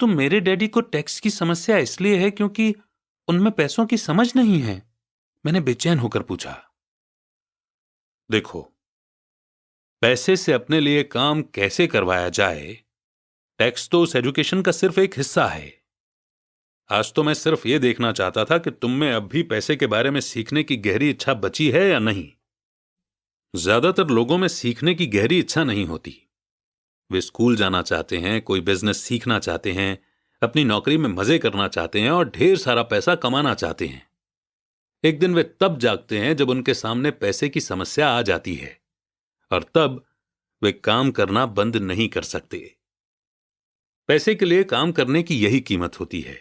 तो मेरे डैडी को टैक्स की समस्या इसलिए है क्योंकि उनमें पैसों की समझ नहीं है? मैंने बेचैन होकर पूछा। देखो, पैसे से अपने लिए काम कैसे करवाया जाए, टैक्स तो उस एजुकेशन का सिर्फ एक हिस्सा है। आज तो मैं सिर्फ यह देखना चाहता था कि तुम में अब भी पैसे के बारे में सीखने की गहरी इच्छा बची है या नहीं। ज्यादातर लोगों में सीखने की गहरी इच्छा नहीं होती। वे स्कूल जाना चाहते हैं, कोई बिजनेस सीखना चाहते हैं, अपनी नौकरी में मजे करना चाहते हैं और ढेर सारा पैसा कमाना चाहते हैं। एक दिन वे तब जागते हैं जब उनके सामने पैसे की समस्या आ जाती है, और तब वे काम करना बंद नहीं कर सकते। पैसे के लिए काम करने की यही कीमत होती है,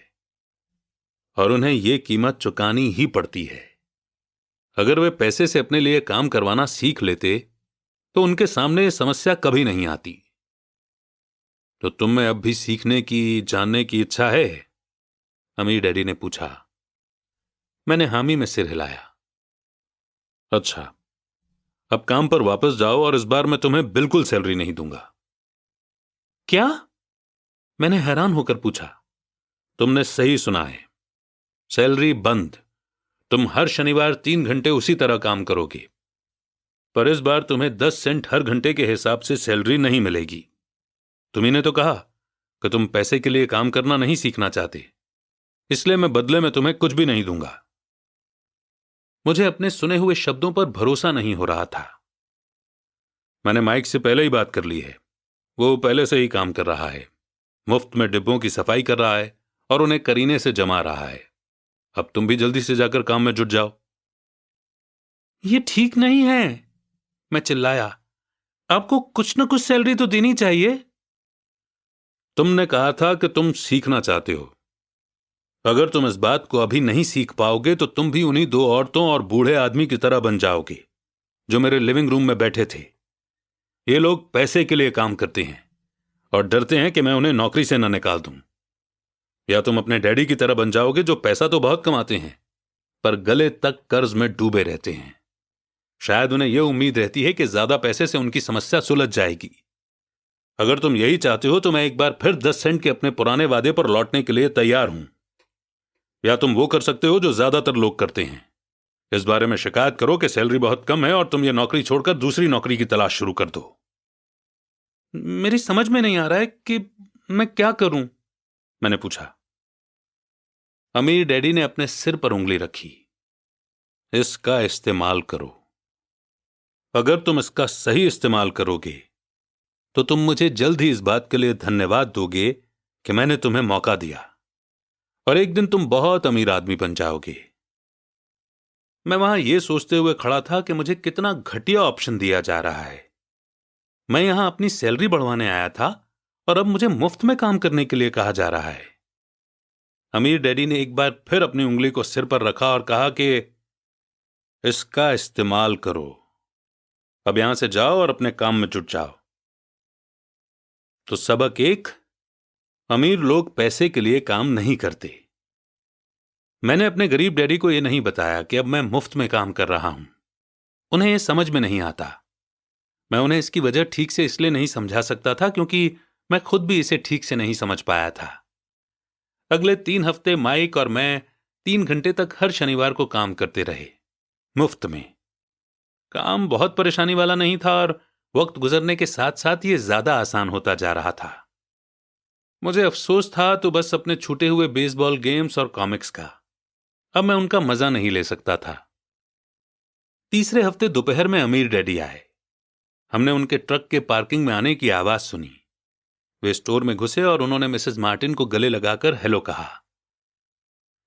और उन्हें यह कीमत चुकानी ही पड़ती है। अगर वे पैसे से अपने लिए काम करवाना सीख लेते तो उनके सामने यह समस्या कभी नहीं आती। तो तुम में अब भी सीखने की, जानने की इच्छा है? अमीर डैडी ने पूछा। मैंने हामी में सिर हिलाया। अच्छा, अब काम पर वापस जाओ और इस बार मैं तुम्हें बिल्कुल सैलरी नहीं दूंगा। क्या? मैंने हैरान होकर पूछा। तुमने सही सुना है, सैलरी बंद। तुम हर शनिवार 3 घंटे उसी तरह काम करोगे, पर इस बार तुम्हें 10 सेंट हर घंटे के हिसाब से सैलरी नहीं मिलेगी। तुम्ही ने तो कहा कि तुम पैसे के लिए काम करना नहीं सीखना चाहते, इसलिए मैं बदले में तुम्हें कुछ भी नहीं दूंगा। मुझे अपने सुने हुए शब्दों पर भरोसा नहीं हो रहा था। मैंने माइक से पहले ही बात कर ली है। वो पहले से ही काम कर रहा है, मुफ्त में डिब्बों की सफाई कर रहा है और उन्हें करीने से जमा रहा है। अब तुम भी जल्दी से जाकर काम में जुट जाओ। ये ठीक नहीं है, मैं चिल्लाया। आपको कुछ न कुछ सैलरी तो देनी चाहिए। तुमने कहा था कि तुम सीखना चाहते हो। अगर तुम इस बात को अभी नहीं सीख पाओगे तो तुम भी उन्हीं 2 औरतों और बूढ़े आदमी की तरह बन जाओगे जो मेरे लिविंग रूम में बैठे थे। ये लोग पैसे के लिए काम करते हैं और डरते हैं कि मैं उन्हें नौकरी से न निकाल दूं। या तुम अपने डैडी की तरह बन जाओगे जो पैसा तो बहुत कमाते हैं पर गले तक कर्ज में डूबे रहते हैं। शायद उन्हें यह उम्मीद रहती है कि ज्यादा पैसे से उनकी समस्या सुलझ जाएगी। अगर तुम यही चाहते हो तो मैं एक बार फिर 10 सेंट के अपने पुराने वादे पर लौटने के लिए तैयार हूं। या तुम वो कर सकते हो जो ज्यादातर लोग करते हैं, इस बारे में शिकायत करो कि सैलरी बहुत कम है और तुम ये नौकरी छोड़कर दूसरी नौकरी की तलाश शुरू कर दो। मेरी समझ में नहीं आ रहा है कि मैं क्या करूं, मैंने पूछा। अमीर डैडी ने अपने सिर पर उंगली रखी। इसका इस्तेमाल करो। अगर तुम इसका सही इस्तेमाल करोगे तो तुम मुझे जल्द ही इस बात के लिए धन्यवाद दोगे कि मैंने तुम्हें मौका दिया, और एक दिन तुम बहुत अमीर आदमी बन जाओगे। मैं वहां यह सोचते हुए खड़ा था कि मुझे कितना घटिया ऑप्शन दिया जा रहा है। मैं यहां अपनी सैलरी बढ़वाने आया था और अब मुझे मुफ्त में काम करने के लिए कहा जा रहा है। अमीर डैडी ने एक बार फिर अपनी उंगली को सिर पर रखा और कहा कि इसका इस्तेमाल करो। अब यहां से जाओ और अपने काम में जुट जाओ। तो सबक 1, अमीर लोग पैसे के लिए काम नहीं करते। मैंने अपने गरीब डैडी को यह नहीं बताया कि अब मैं मुफ्त में काम कर रहा हूं। उन्हें यह समझ में नहीं आता। मैं उन्हें इसकी वजह ठीक से इसलिए नहीं समझा सकता था क्योंकि मैं खुद भी इसे ठीक से नहीं समझ पाया था। अगले 3 हफ्ते माइक और मैं 3 घंटे तक हर शनिवार को काम करते रहे, मुफ्त में। काम बहुत परेशानी वाला नहीं था और वक्त गुजरने के साथ साथ यह ज्यादा आसान होता जा रहा था। मुझे अफसोस था तो बस अपने छूटे हुए बेसबॉल गेम्स और कॉमिक्स का। अब मैं उनका मजा नहीं ले सकता था। तीसरे हफ्ते दोपहर में अमीर डैडी आए। हमने उनके ट्रक के पार्किंग में आने की आवाज सुनी। वे स्टोर में घुसे और उन्होंने मिसेस मार्टिन को गले लगाकर हेलो कहा।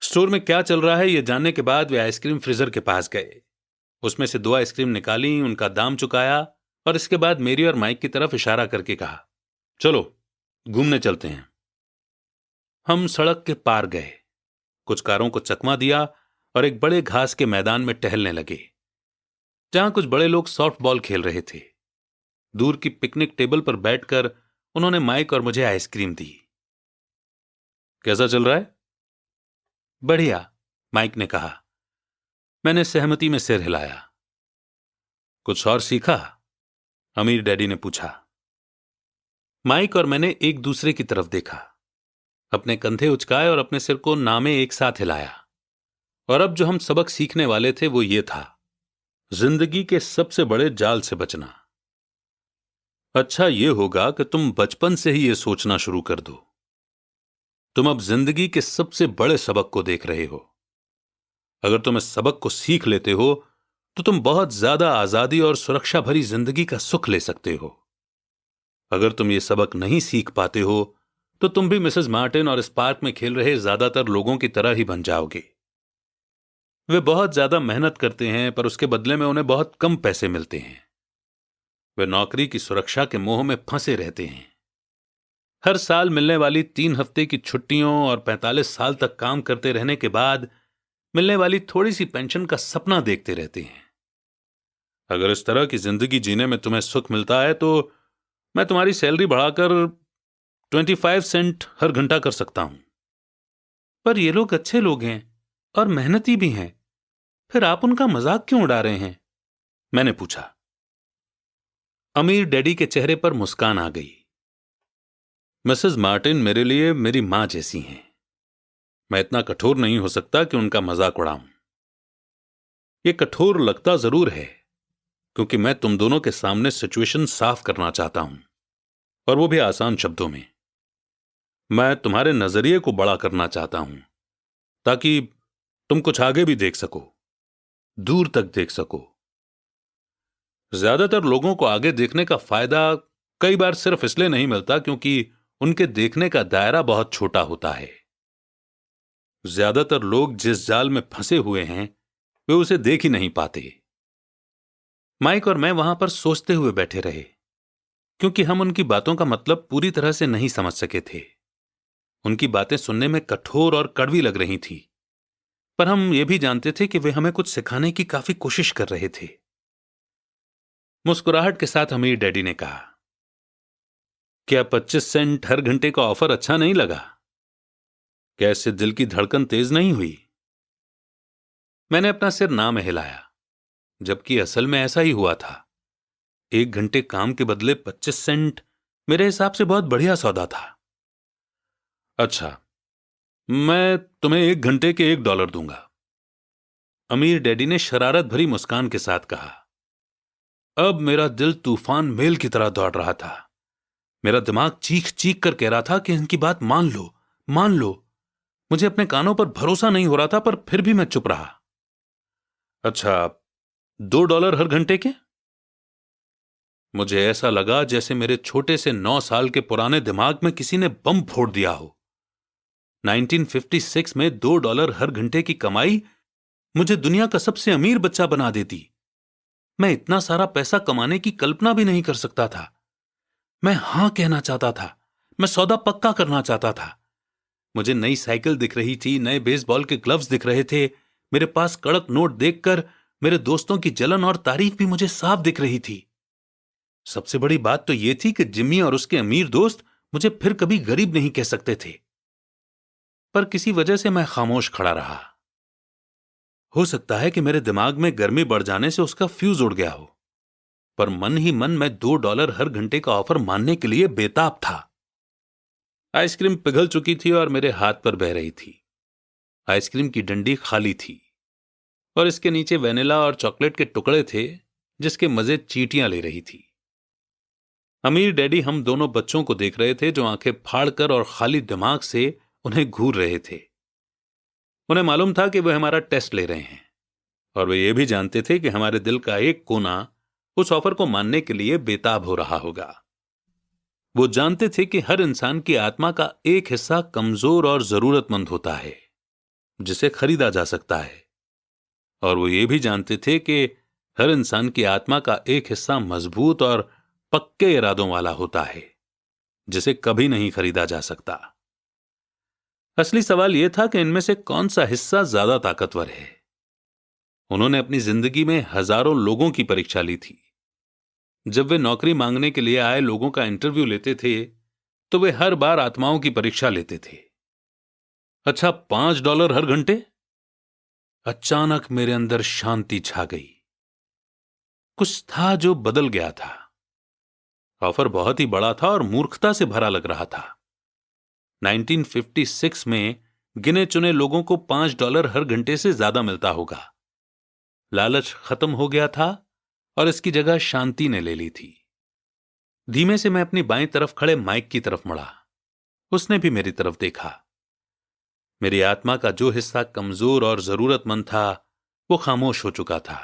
स्टोर में क्या चल रहा है यह जानने के बाद वे आइसक्रीम फ्रीजर के पास गए। उसमें से 2 आइसक्रीम निकाली, उनका दाम चुकाया और इसके बाद मेरी और माइक की तरफ इशारा करके कहा, चलो घूमने चलते हैं। हम सड़क के पार गए, कुछ कारों को चकमा दिया और एक बड़े घास के मैदान में टहलने लगे जहां कुछ बड़े लोग सॉफ्टबॉल खेल रहे थे। दूर की पिकनिक टेबल पर बैठकर उन्होंने माइक और मुझे आइसक्रीम दी। कैसा चल रहा है? बढ़िया, माइक ने कहा। मैंने सहमति में सिर हिलाया। कुछ और सीखा? अमीर डैडी ने पूछा। माइक और मैंने एक दूसरे की तरफ देखा। अपने कंधे उचकाए और अपने सिर को नामे एक साथ हिलाया। और अब जो हम सबक सीखने वाले थे वो ये था, जिंदगी के सबसे बड़े जाल से बचना। अच्छा ये होगा कि तुम बचपन से ही ये सोचना शुरू कर दो। तुम अब जिंदगी के सबसे बड़े सबक को देख रहे हो। अगर तुम इस सबक को सीख लेते हो तो तुम बहुत ज्यादा आजादी और सुरक्षा भरी जिंदगी का सुख ले सकते हो। अगर तुम ये सबक नहीं सीख पाते हो तो तुम भी मिसेस मार्टिन और इस पार्क में खेल रहे ज्यादातर लोगों की तरह ही बन जाओगे। वे बहुत ज्यादा मेहनत करते हैं पर उसके बदले में उन्हें बहुत कम पैसे मिलते हैं। वे नौकरी की सुरक्षा के मोह में फंसे रहते हैं। हर साल मिलने वाली 3 हफ्ते की छुट्टियों और 45 साल तक काम करते रहने के बाद मिलने वाली थोड़ी सी पेंशन का सपना देखते रहते हैं। अगर इस तरह की जिंदगी जीने में तुम्हें सुख मिलता है तो मैं तुम्हारी सैलरी बढ़ाकर 25 सेंट हर घंटा कर सकता हूं। पर ये लोग अच्छे लोग हैं और मेहनती भी हैं, फिर आप उनका मजाक क्यों उड़ा रहे हैं? मैंने पूछा। अमीर डैडी के चेहरे पर मुस्कान आ गई। मिसेस मार्टिन मेरे लिए मेरी मां जैसी हैं। मैं इतना कठोर नहीं हो सकता कि उनका मजाक उड़ाऊं। ये कठोर लगता जरूर है क्योंकि मैं तुम दोनों के सामने सिचुएशन साफ करना चाहता हूं, और वो भी आसान शब्दों में। मैं तुम्हारे नजरिए को बड़ा करना चाहता हूं ताकि तुम कुछ आगे भी देख सको, दूर तक देख सको। ज्यादातर लोगों को आगे देखने का फायदा कई बार सिर्फ इसलिए नहीं मिलता क्योंकि उनके देखने का दायरा बहुत छोटा होता है। ज्यादातर लोग जिस जाल में फंसे हुए हैं वे उसे देख ही नहीं पाते। माइक और मैं वहां पर सोचते हुए बैठे रहे क्योंकि हम उनकी बातों का मतलब पूरी तरह से नहीं समझ सके थे। उनकी बातें सुनने में कठोर और कड़वी लग रही थी, पर हम ये भी जानते थे कि वे हमें कुछ सिखाने की काफी कोशिश कर रहे थे। मुस्कुराहट के साथ अमीर डैडी ने कहा, क्या 25 सेंट हर घंटे का ऑफर अच्छा नहीं लगा? क्या इससे दिल की धड़कन तेज नहीं हुई? मैंने अपना सिर ना में हिलाया, जबकि असल में ऐसा ही हुआ था। 1 घंटे काम के बदले 25 सेंट मेरे हिसाब से बहुत बढ़िया सौदा था। अच्छा, मैं तुम्हें 1 घंटे के $1 दूंगा, अमीर डैडी ने शरारत भरी मुस्कान के साथ कहा। अब मेरा दिल तूफान मेल की तरह दौड़ रहा था। मेरा दिमाग चीख चीख कर कह रहा था कि इनकी बात मान लो, मान लो। मुझे अपने कानों पर भरोसा नहीं हो रहा था, पर फिर भी मैं चुप रहा। अच्छा, $2 हर घंटे के? मुझे ऐसा लगा जैसे मेरे छोटे से 9 साल के पुराने दिमाग में किसी ने बम फोड़ दिया हो। 1956 में $2 हर घंटे की कमाई मुझे दुनिया का सबसे अमीर बच्चा बना देती। मैं इतना सारा पैसा कमाने की कल्पना भी नहीं कर सकता था। मैं हां कहना चाहता था। मैं सौदा पक्का करना चाहता था। मुझे नई साइकिल दिख रही थी, नए बेसबॉल के ग्लव्स दिख रहे थे। मेरे पास कड़क नोट देखकर मेरे दोस्तों की जलन और तारीफ भी मुझे साफ दिख रही थी। सबसे बड़ी बात तो यह थी कि जिम्मी और उसके अमीर दोस्त मुझे फिर कभी गरीब नहीं कह सकते थे। पर किसी वजह से मैं खामोश खड़ा रहा। हो सकता है कि मेरे दिमाग में गर्मी बढ़ जाने से उसका फ्यूज उड़ गया हो, पर मन ही मन मैं $2 हर घंटे का ऑफर मानने के लिए बेताब था। आइसक्रीम पिघल चुकी थी और मेरे हाथ पर बह रही थी। आइसक्रीम की डंडी खाली थी और इसके नीचे वेनिला और चॉकलेट के टुकड़े थे जिसके मजे चींटियां ले रही थी। अमीर डैडी हम दोनों बच्चों को देख रहे थे जो आंखें फाड़कर और खाली दिमाग से उन्हें घूर रहे थे। उन्हें मालूम था कि वे हमारा टेस्ट ले रहे हैं, और वे ये भी जानते थे कि हमारे दिल का एक कोना उस ऑफर को मानने के लिए बेताब हो रहा होगा। वो जानते थे कि हर इंसान की आत्मा का एक हिस्सा कमजोर और जरूरतमंद होता है जिसे खरीदा जा सकता है, और वो ये भी जानते थे कि हर इंसान की आत्मा का एक हिस्सा मजबूत और पक्के इरादों वाला होता है जिसे कभी नहीं खरीदा जा सकता। असली सवाल यह था कि इनमें से कौन सा हिस्सा ज्यादा ताकतवर है। उन्होंने अपनी जिंदगी में हजारों लोगों की परीक्षा ली थी। जब वे नौकरी मांगने के लिए आए लोगों का इंटरव्यू लेते थे तो वे हर बार आत्माओं की परीक्षा लेते थे। अच्छा, $5 हर घंटे? अचानक मेरे अंदर शांति छा गई। कुछ था जो बदल गया था। ऑफर बहुत ही बड़ा था और मूर्खता से भरा लग रहा था। 1956 में गिने चुने लोगों को $5 हर घंटे से ज्यादा मिलता होगा। लालच खत्म हो गया था और इसकी जगह शांति ने ले ली थी। धीमे से मैं अपनी बाईं तरफ खड़े माइक की तरफ मुड़ा। उसने भी मेरी तरफ देखा। मेरी आत्मा का जो हिस्सा कमजोर और जरूरतमंद था वो खामोश हो चुका था।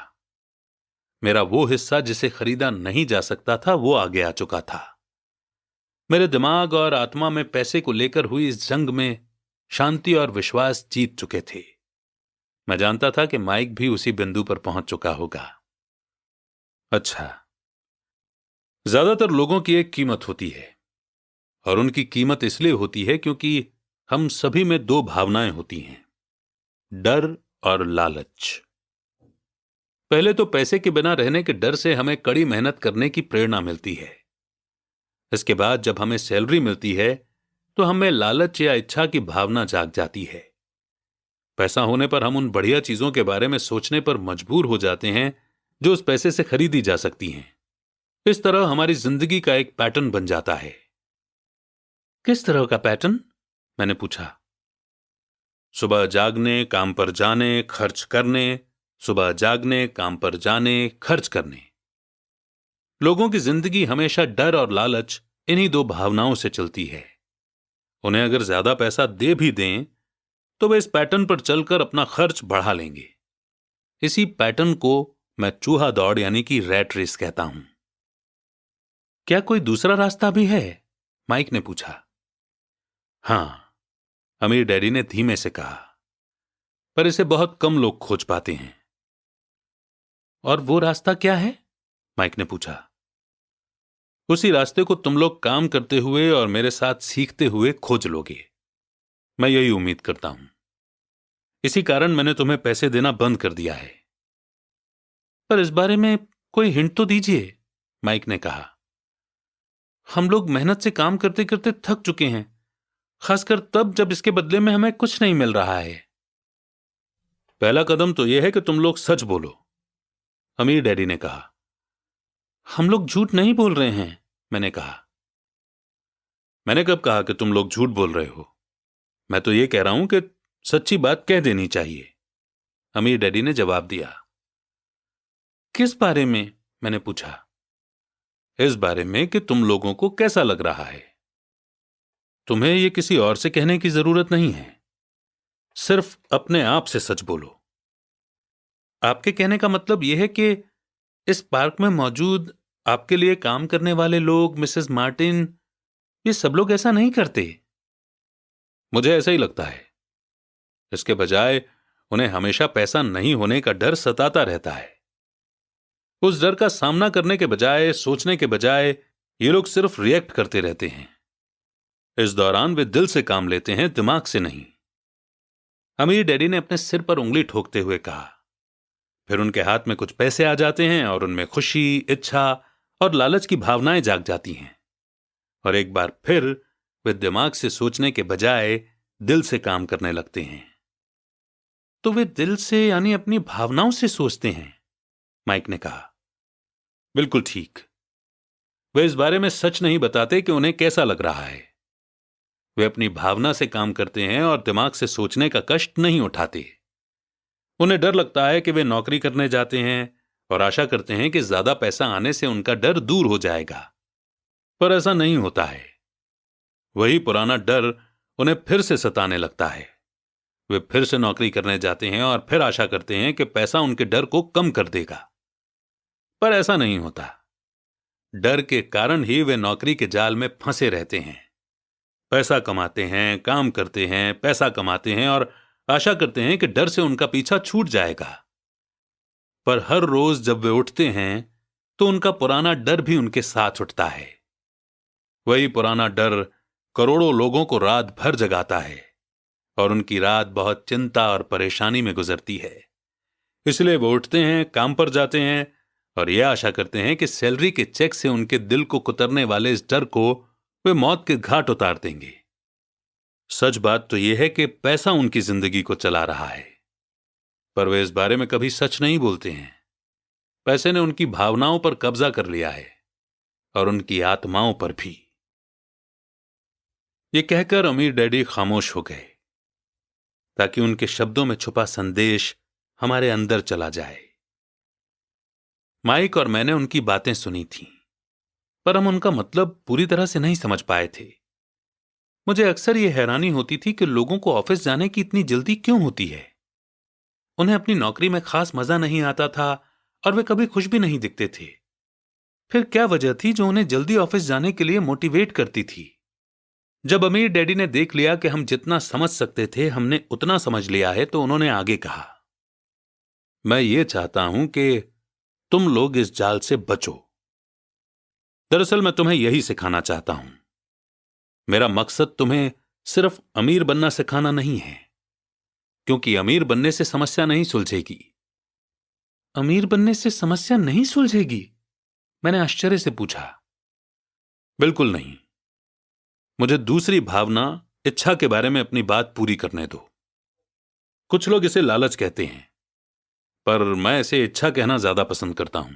मेरा वो हिस्सा जिसे खरीदा नहीं जा सकता था वो आगे आ चुका था। मेरे दिमाग और आत्मा में पैसे को लेकर हुई इस जंग में शांति और विश्वास जीत चुके थे। मैं जानता था कि माइक भी उसी बिंदु पर पहुंच चुका होगा। अच्छा, ज्यादातर लोगों की एक कीमत होती है और उनकी कीमत इसलिए होती है क्योंकि हम सभी में दो भावनाएं होती हैं, डर और लालच। पहले तो पैसे के बिना रहने के डर से हमें कड़ी मेहनत करने की प्रेरणा मिलती है। इसके बाद जब हमें सैलरी मिलती है तो हमें लालच या इच्छा की भावना जाग जाती है। पैसा होने पर हम उन बढ़िया चीजों के बारे में सोचने पर मजबूर हो जाते हैं जो उस पैसे से खरीदी जा सकती हैं। इस तरह हमारी जिंदगी का एक पैटर्न बन जाता है। किस तरह का पैटर्न? मैंने पूछा। सुबह जागने, काम पर जाने, खर्च करने, सुबह जागने, काम पर जाने, खर्च करने। लोगों की जिंदगी हमेशा डर और लालच इन्हीं दो भावनाओं से चलती है। उन्हें अगर ज्यादा पैसा दे भी दें तो वे इस पैटर्न पर चलकर अपना खर्च बढ़ा लेंगे। इसी पैटर्न को मैं चूहा दौड़ यानी कि रैट रेस कहता हूं। क्या कोई दूसरा रास्ता भी है? माइक ने पूछा। हां, अमीर डैडी ने धीमे से कहा, पर इसे बहुत कम लोग खोज पाते हैं। और वो रास्ता क्या है? माइक ने पूछा। उसी रास्ते को तुम लोग काम करते हुए और मेरे साथ सीखते हुए खोज लोगे। मैं यही उम्मीद करता हूं। इसी कारण मैंने तुम्हें पैसे देना बंद कर दिया है। पर इस बारे में कोई हिंट तो दीजिए, माइक ने कहा। हम लोग मेहनत से काम करते करते थक चुके हैं, खासकर तब जब इसके बदले में हमें कुछ नहीं मिल रहा है। पहला कदम तो यह है कि तुम लोग सच बोलो, अमीर डैडी ने कहा। हम लोग झूठ नहीं बोल रहे हैं, मैंने कहा। मैंने कब कहा कि तुम लोग झूठ बोल रहे हो? मैं तो यह कह रहा हूं कि सच्ची बात कह देनी चाहिए, अमीर डैडी ने जवाब दिया। किस बारे में? मैंने पूछा। इस बारे में कि तुम लोगों को कैसा लग रहा है। तुम्हें यह किसी और से कहने की जरूरत नहीं है, सिर्फ अपने आप से सच बोलो। आपके कहने का मतलब यह है कि इस पार्क में मौजूद आपके लिए काम करने वाले लोग, मिसेस मार्टिन, ये सब लोग ऐसा नहीं करते। मुझे ऐसा ही लगता है। इसके बजाय उन्हें हमेशा पैसा नहीं होने का डर सताता रहता है। उस डर का सामना करने के बजाय, सोचने के बजाय, ये लोग सिर्फ रिएक्ट करते रहते हैं। इस दौरान वे दिल से काम लेते हैं, दिमाग से नहीं। अमीर डैडी ने अपने सिर पर उंगली ठोकते हुए कहा। फिर उनके हाथ में कुछ पैसे आ जाते हैं और उनमें खुशी, इच्छा और लालच की भावनाएं जाग जाती हैं। और एक बार फिर वे दिमाग से सोचने के बजाय दिल से काम करने लगते हैं। तो वे दिल से यानी अपनी भावनाओं से सोचते हैं, माइक ने कहा। बिल्कुल ठीक। वे इस बारे में सच नहीं बताते कि उन्हें कैसा लग रहा है। वे अपनी भावना से काम करते हैं और दिमाग से सोचने का कष्ट नहीं उठाते। उन्हें डर लगता है कि वे नौकरी करने जाते हैं और आशा करते हैं कि ज्यादा पैसा आने से उनका डर दूर हो जाएगा, पर ऐसा नहीं होता है। वही पुराना डर उन्हें फिर से सताने लगता है। वे फिर से नौकरी करने जाते हैं और फिर आशा करते हैं कि पैसा उनके डर को कम कर देगा, पर ऐसा नहीं होता। डर के कारण ही वे नौकरी के जाल में फंसे रहते हैं। पैसा कमाते हैं, काम करते हैं, पैसा कमाते हैं और आशा करते हैं कि डर से उनका पीछा छूट जाएगा। पर हर रोज जब वे उठते हैं तो उनका पुराना डर भी उनके साथ उठता है। वही पुराना डर करोड़ों लोगों को रात भर जगाता है और उनकी रात बहुत चिंता और परेशानी में गुजरती है। इसलिए वो उठते हैं, काम पर जाते हैं और यह आशा करते हैं कि सैलरी के चेक से उनके दिल को कुतरने वाले इस डर को वे मौत के घाट उतार देंगे। सच बात तो यह है कि पैसा उनकी जिंदगी को चला रहा है, पर वे इस बारे में कभी सच नहीं बोलते हैं। पैसे ने उनकी भावनाओं पर कब्जा कर लिया है और उनकी आत्माओं पर भी। ये कहकर अमीर डैडी खामोश हो गए ताकि उनके शब्दों में छुपा संदेश हमारे अंदर चला जाए। माइक और मैंने उनकी बातें सुनी थीं, पर हम उनका मतलब पूरी तरह से नहीं समझ पाए थे। मुझे अक्सर यह हैरानी होती थी कि लोगों को ऑफिस जाने की इतनी जल्दी क्यों होती है। उन्हें अपनी नौकरी में खास मजा नहीं आता था और वे कभी खुश भी नहीं दिखते थे। फिर क्या वजह थी जो उन्हें जल्दी ऑफिस जाने के लिए मोटिवेट करती थी? जब अमीर डैडी ने देख लिया कि हम जितना समझ सकते थे हमने उतना समझ लिया है, तो उन्होंने आगे कहा, मैं ये चाहता हूं कि तुम लोग इस जाल से बचो। दरअसल मैं तुम्हें यही सिखाना चाहता हूं। मेरा मकसद तुम्हें सिर्फ अमीर बनना सिखाना नहीं है, क्योंकि अमीर बनने से समस्या नहीं सुलझेगी। अमीर बनने से समस्या नहीं सुलझेगी? मैंने आश्चर्य से पूछा। बिल्कुल नहीं। मुझे दूसरी भावना, इच्छा के बारे में अपनी बात पूरी करने दो। कुछ लोग इसे लालच कहते हैं, पर मैं इसे इच्छा कहना ज्यादा पसंद करता हूं।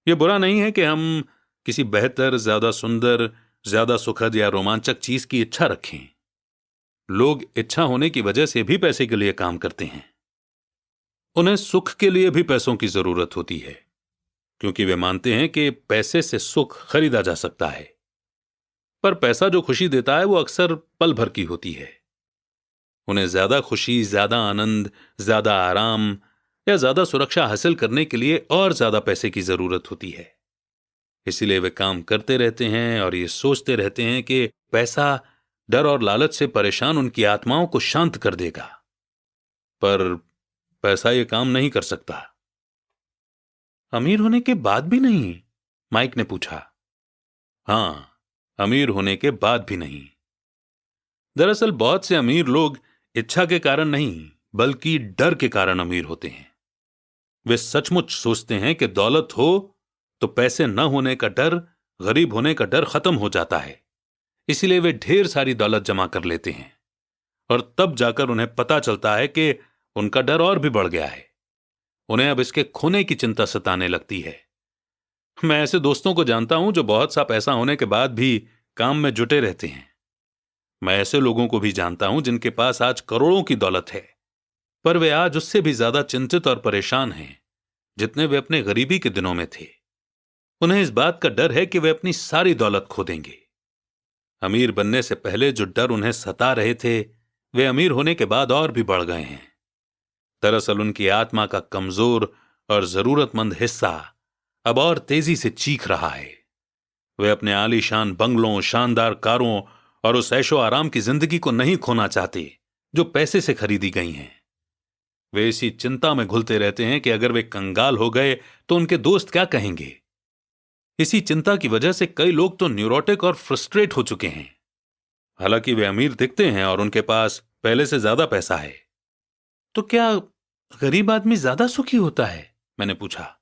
यह बुरा नहीं है कि हम किसी बेहतर, ज्यादा सुंदर, ज्यादा सुखद या रोमांचक चीज की इच्छा रखें। लोग इच्छा होने की वजह से भी पैसे के लिए काम करते हैं। उन्हें सुख के लिए भी पैसों की जरूरत होती है, क्योंकि वे मानते हैं कि पैसे से सुख खरीदा जा सकता है। पर पैसा जो खुशी देता है वो अक्सर पल भर की होती है। उन्हें ज्यादा खुशी, ज्यादा आनंद, ज्यादा आराम या ज्यादा सुरक्षा हासिल करने के लिए और ज्यादा पैसे की जरूरत होती है। इसीलिए वे काम करते रहते हैं और ये सोचते रहते हैं कि पैसा डर और लालच से परेशान उनकी आत्माओं को शांत कर देगा। पर पैसा ये काम नहीं कर सकता। अमीर होने के बाद भी नहीं? माइक ने पूछा। हां, अमीर होने के बाद भी नहीं। दरअसल बहुत से अमीर लोग इच्छा के कारण नहीं, बल्कि डर के कारण अमीर होते हैं। वे सचमुच सोचते हैं कि दौलत हो तो पैसे न होने का डर, गरीब होने का डर खत्म हो जाता है। इसीलिए वे ढेर सारी दौलत जमा कर लेते हैं और तब जाकर उन्हें पता चलता है कि उनका डर और भी बढ़ गया है। उन्हें अब इसके खोने की चिंता सताने लगती है। मैं ऐसे दोस्तों को जानता हूं जो बहुत सा पैसा होने के बाद भी काम में जुटे रहते हैं। मैं ऐसे लोगों को भी जानता हूं जिनके पास आज करोड़ों की दौलत है, पर वे आज उससे भी ज्यादा चिंतित और परेशान हैं जितने वे अपने गरीबी के दिनों में थे। उन्हें इस बात का डर है कि वे अपनी सारी दौलत खो देंगे। अमीर बनने से पहले जो डर उन्हें सता रहे थे, वे अमीर होने के बाद और भी बढ़ गए हैं। दरअसल उनकी आत्मा का कमजोर और जरूरतमंद हिस्सा अब और तेजी से चीख रहा है। वे अपने आलीशान बंगलों, शानदार कारों और उस ऐशो आराम की जिंदगी को नहीं खोना चाहते जो पैसे से खरीदी गई हैं। वे इसी चिंता में घुलते रहते हैं कि अगर वे कंगाल हो गए तो उनके दोस्त क्या कहेंगे। इसी चिंता की वजह से कई लोग तो न्यूरोटिक और फ्रस्ट्रेट हो चुके हैं। हालांकि वे अमीर दिखते हैं और उनके पास पहले से ज्यादा पैसा है। तो क्या गरीब आदमी ज्यादा सुखी होता है? मैंने पूछा।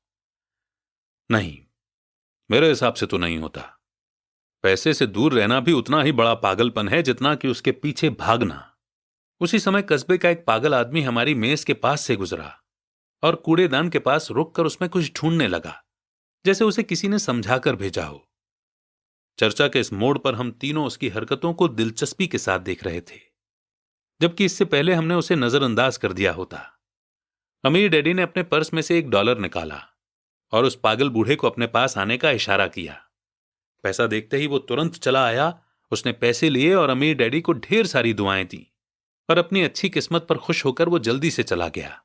नहीं, मेरे हिसाब से तो नहीं होता। पैसे से दूर रहना भी उतना ही बड़ा पागलपन है जितना कि उसके पीछे भागना। उसी समय कस्बे का एक पागल आदमी हमारी मेज के पास से गुजरा और कूड़ेदान के पास रुककर उसमें कुछ ढूंढने लगा, जैसे उसे किसी ने समझाकर भेजा हो। चर्चा के इस मोड़ पर हम तीनों उसकी हरकतों को दिलचस्पी के साथ देख रहे थे, जबकि इससे पहले हमने उसे नजरअंदाज कर दिया होता। अमीर डैडी ने अपने पर्स में से $1 निकाला और उस पागल बूढ़े को अपने पास आने का इशारा किया। पैसा देखते ही वो तुरंत चला आया। उसने पैसे लिए और अमीर डैडी को ढेर सारी दुआएं दी और अपनी अच्छी किस्मत पर खुश होकर वो जल्दी से चला गया।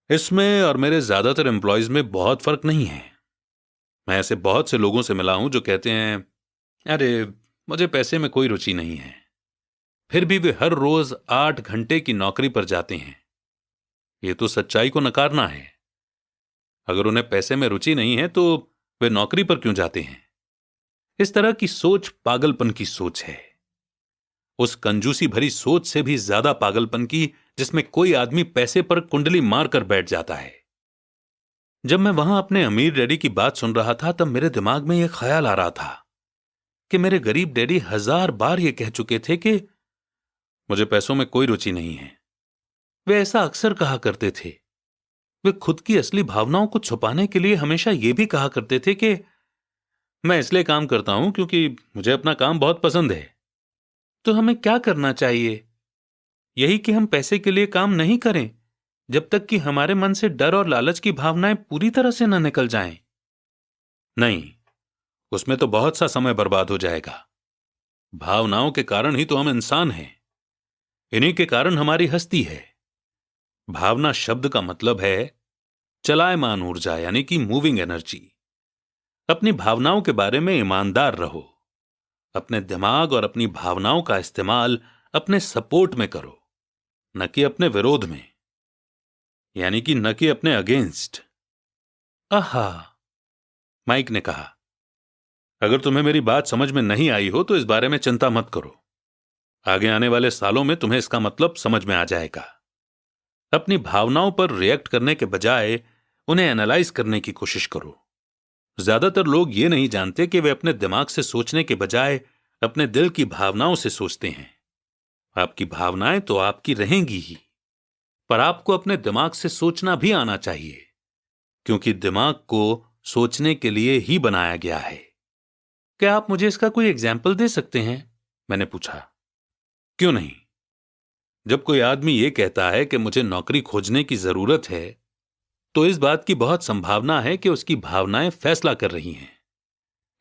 इसमें और मेरे ज्यादातर एम्प्लॉयज में बहुत फर्क नहीं है। मैं ऐसे बहुत से लोगों से मिला हूं जो कहते हैं, अरे मुझे पैसे में कोई रुचि नहीं है, फिर भी वे हर रोज 8 घंटे की नौकरी पर जाते हैं। ये तो सच्चाई को नकारना है। अगर उन्हें पैसे में रुचि नहीं है तो वे नौकरी पर क्यों जाते हैं? इस तरह की सोच पागलपन की सोच है। उस कंजूसी भरी सोच से भी ज्यादा पागलपन की जिसमें कोई आदमी पैसे पर कुंडली मारकर बैठ जाता है। जब मैं वहां अपने अमीर डैडी की बात सुन रहा था तब मेरे दिमाग में यह ख्याल आ रहा था कि मेरे गरीब डैडी 1000 बार यह कह चुके थे कि मुझे पैसों में कोई रुचि नहीं है। वे ऐसा अक्सर कहा करते थे। वे खुद की असली भावनाओं को छुपाने के लिए हमेशा यह भी कहा करते थे कि मैं इसलिए काम करता हूं क्योंकि मुझे अपना काम बहुत पसंद है तो हमें क्या करना चाहिए? यही कि हम पैसे के लिए काम नहीं करें जब तक कि हमारे मन से डर और लालच की भावनाएं पूरी तरह से न निकल जाएं। नहीं, उसमें तो बहुत सा समय बर्बाद हो जाएगा। भावनाओं के कारण ही तो हम इंसान हैं। इन्हीं के कारण हमारी हस्ती है। भावना शब्द का मतलब है चलायमान ऊर्जा, यानी कि मूविंग एनर्जी। अपनी भावनाओं के बारे में ईमानदार रहो। अपने दिमाग और अपनी भावनाओं का इस्तेमाल अपने सपोर्ट में करो, न कि अपने विरोध में, यानी कि न कि अपने अगेंस्ट। आहा, माइक ने कहा। अगर तुम्हें मेरी बात समझ में नहीं आई हो तो इस बारे में चिंता मत करो। आगे आने वाले सालों में तुम्हें इसका मतलब समझ में आ जाएगा। अपनी भावनाओं पर रिएक्ट करने के बजाय उन्हें एनालाइज करने की कोशिश करो। ज्यादातर लोग ये नहीं जानते कि वे अपने दिमाग से सोचने के बजाय अपने दिल की भावनाओं से सोचते हैं। आपकी भावनाएं तो आपकी रहेंगी ही, पर आपको अपने दिमाग से सोचना भी आना चाहिए, क्योंकि दिमाग को सोचने के लिए ही बनाया गया है। क्या आप मुझे इसका कोई एग्जाम्पल दे सकते हैं? मैंने पूछा। क्यों नहीं? जब कोई आदमी यह कहता है कि मुझे नौकरी खोजने की जरूरत है, तो इस बात की बहुत संभावना है कि उसकी भावनाएं फैसला कर रही हैं।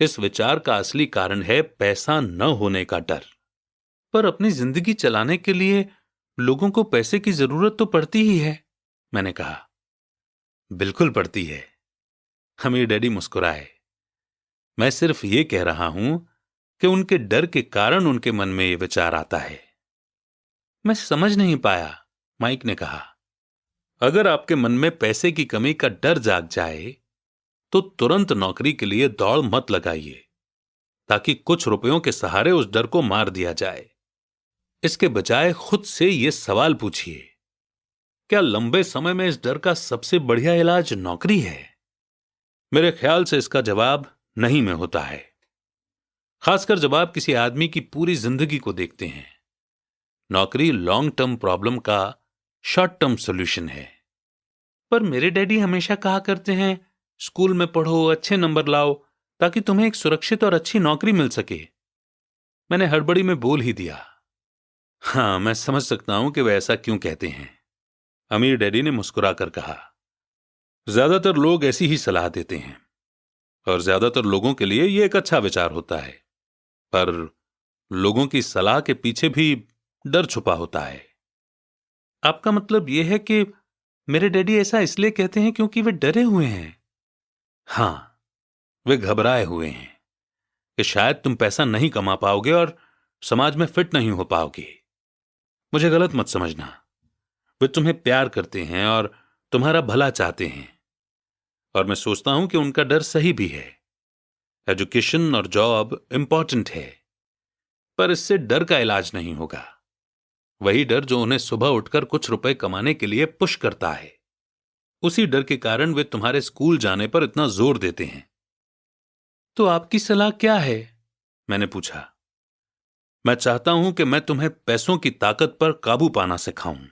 इस विचार का असली कारण है पैसा न होने का डर। पर अपनी जिंदगी चलाने के लिए लोगों को पैसे की जरूरत तो पड़ती ही है, मैंने कहा। बिल्कुल पड़ती है। हमीर डैडी मुस्कुराए। मैं सिर्फ ये कह रहा हूं कि उनके डर के कारण उनके मन में यह विचार आता है। मैं समझ नहीं पाया, माइक ने कहा। अगर आपके मन में पैसे की कमी का डर जाग जाए तो तुरंत नौकरी के लिए दौड़ मत लगाइए, ताकि कुछ रुपयों के सहारे उस डर को मार दिया जाए। इसके बजाय खुद से यह सवाल पूछिए, क्या लंबे समय में इस डर का सबसे बढ़िया इलाज नौकरी है? मेरे ख्याल से इसका जवाब नहीं में होता है, खासकर जब आप किसी आदमी की पूरी जिंदगी को देखते हैं। नौकरी लॉन्ग टर्म प्रॉब्लम का शॉर्ट टर्म सॉल्यूशन है। पर मेरे डैडी हमेशा कहा करते हैं, स्कूल में पढ़ो, अच्छे नंबर लाओ, ताकि तुम्हें एक सुरक्षित और अच्छी नौकरी मिल सके। मैंने हड़बड़ी में बोल ही दिया। हाँ, मैं समझ सकता हूं कि वे ऐसा क्यों कहते हैं, अमीर डैडी ने मुस्कुराकर कहा। ज्यादातर लोग ऐसी ही सलाह देते हैं और ज्यादातर लोगों के लिए यह एक अच्छा विचार होता है, पर लोगों की सलाह के पीछे भी डर छुपा होता है। आपका मतलब यह है कि मेरे डैडी ऐसा इसलिए कहते हैं क्योंकि वे डरे हुए हैं? हां, वे घबराए हुए हैं कि शायद तुम पैसा नहीं कमा पाओगे और समाज में फिट नहीं हो पाओगे। मुझे गलत मत समझना, वे तुम्हें प्यार करते हैं और तुम्हारा भला चाहते हैं, और मैं सोचता हूं कि उनका डर सही भी है। एजुकेशन और जॉब इंपॉर्टेंट है, पर इससे डर का इलाज नहीं होगा। वही डर जो उन्हें सुबह उठकर कुछ रुपए कमाने के लिए पुश करता है, उसी डर के कारण वे तुम्हारे स्कूल जाने पर इतना जोर देते हैं। तो आपकी सलाह क्या है? मैंने पूछा। मैं चाहता हूं कि मैं तुम्हें पैसों की ताकत पर काबू पाना सिखाऊं।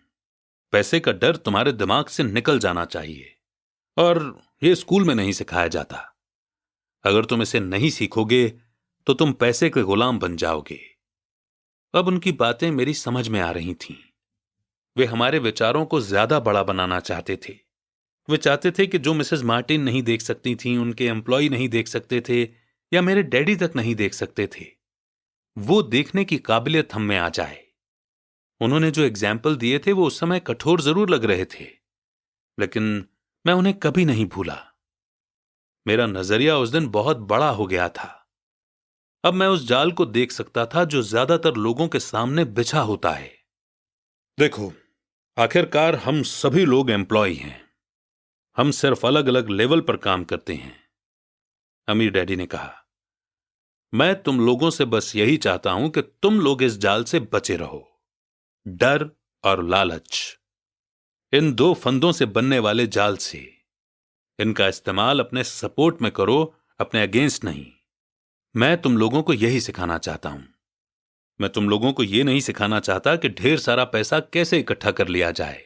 पैसे का डर तुम्हारे दिमाग से निकल जाना चाहिए, और यह स्कूल में नहीं सिखाया जाता। अगर तुम इसे नहीं सीखोगे तो तुम पैसे के गुलाम बन जाओगे। अब उनकी बातें मेरी समझ में आ रही थीं। वे हमारे विचारों को ज्यादा बड़ा बनाना चाहते थे। वे चाहते थे कि जो मिसेस मार्टिन नहीं देख सकती थीं, उनके एम्प्लॉय नहीं देख सकते थे, या मेरे डैडी तक नहीं देख सकते थे, वो देखने की काबिलियत हम में आ जाए। उन्होंने जो एग्जाम्पल दिए थे वो उस समय कठोर जरूर लग रहे थे, लेकिन मैं उन्हें कभी नहीं भूला। मेरा नजरिया उस दिन बहुत बड़ा हो गया था। अब मैं उस जाल को देख सकता था जो ज्यादातर लोगों के सामने बिछा होता है। देखो, आखिरकार हम सभी लोग एम्प्लॉय हैं। हम सिर्फ अलग अलग लेवल पर काम करते हैं, अमीर डैडी ने कहा। मैं तुम लोगों से बस यही चाहता हूं कि तुम लोग इस जाल से बचे रहो। डर और लालच, इन दो फंदों से बनने वाले जाल से। इनका इस्तेमाल अपने सपोर्ट में करो, अपने अगेंस्ट नहीं। मैं तुम लोगों को यही सिखाना चाहता हूं। मैं तुम लोगों को यह नहीं सिखाना चाहता कि ढेर सारा पैसा कैसे इकट्ठा कर लिया जाए।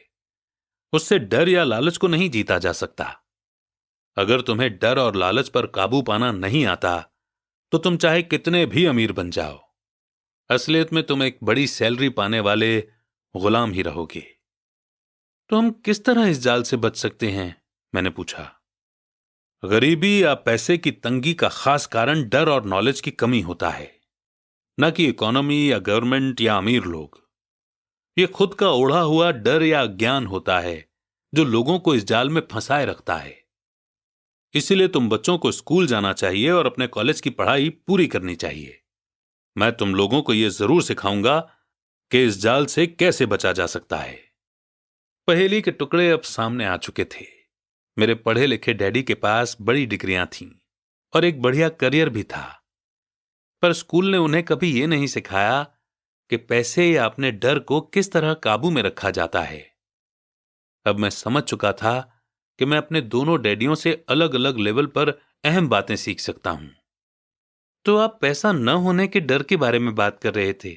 उससे डर या लालच को नहीं जीता जा सकता। अगर तुम्हें डर और लालच पर काबू पाना नहीं आता तो तुम चाहे कितने भी अमीर बन जाओ, असलियत में तुम एक बड़ी सैलरी पाने वाले गुलाम ही रहोगे। तो हम किस तरह इस जाल से बच सकते हैं? मैंने पूछा। गरीबी या पैसे की तंगी का खास कारण डर और नॉलेज की कमी होता है, न कि इकोनॉमी या गवर्नमेंट या अमीर लोग। ये खुद का ओढ़ा हुआ डर या अज्ञान होता है जो लोगों को इस जाल में फंसाए रखता है। इसीलिए तुम बच्चों को स्कूल जाना चाहिए और अपने कॉलेज की पढ़ाई पूरी करनी चाहिए। मैं तुम लोगों को यह जरूर सिखाऊंगा कि इस जाल से कैसे बचा जा सकता है। पहेली के टुकड़े अब सामने आ चुके थे। मेरे पढ़े लिखे डैडी के पास बड़ी डिग्रियां थीं और एक बढ़िया करियर भी था, पर स्कूल ने उन्हें कभी यह नहीं सिखाया कि पैसे या अपने डर को किस तरह काबू में रखा जाता है। अब मैं समझ चुका था कि मैं अपने दोनों डैडियों से अलग अलग लेवल पर अहम बातें सीख सकता हूं। तो आप पैसा न होने के डर के बारे में बात कर रहे थे।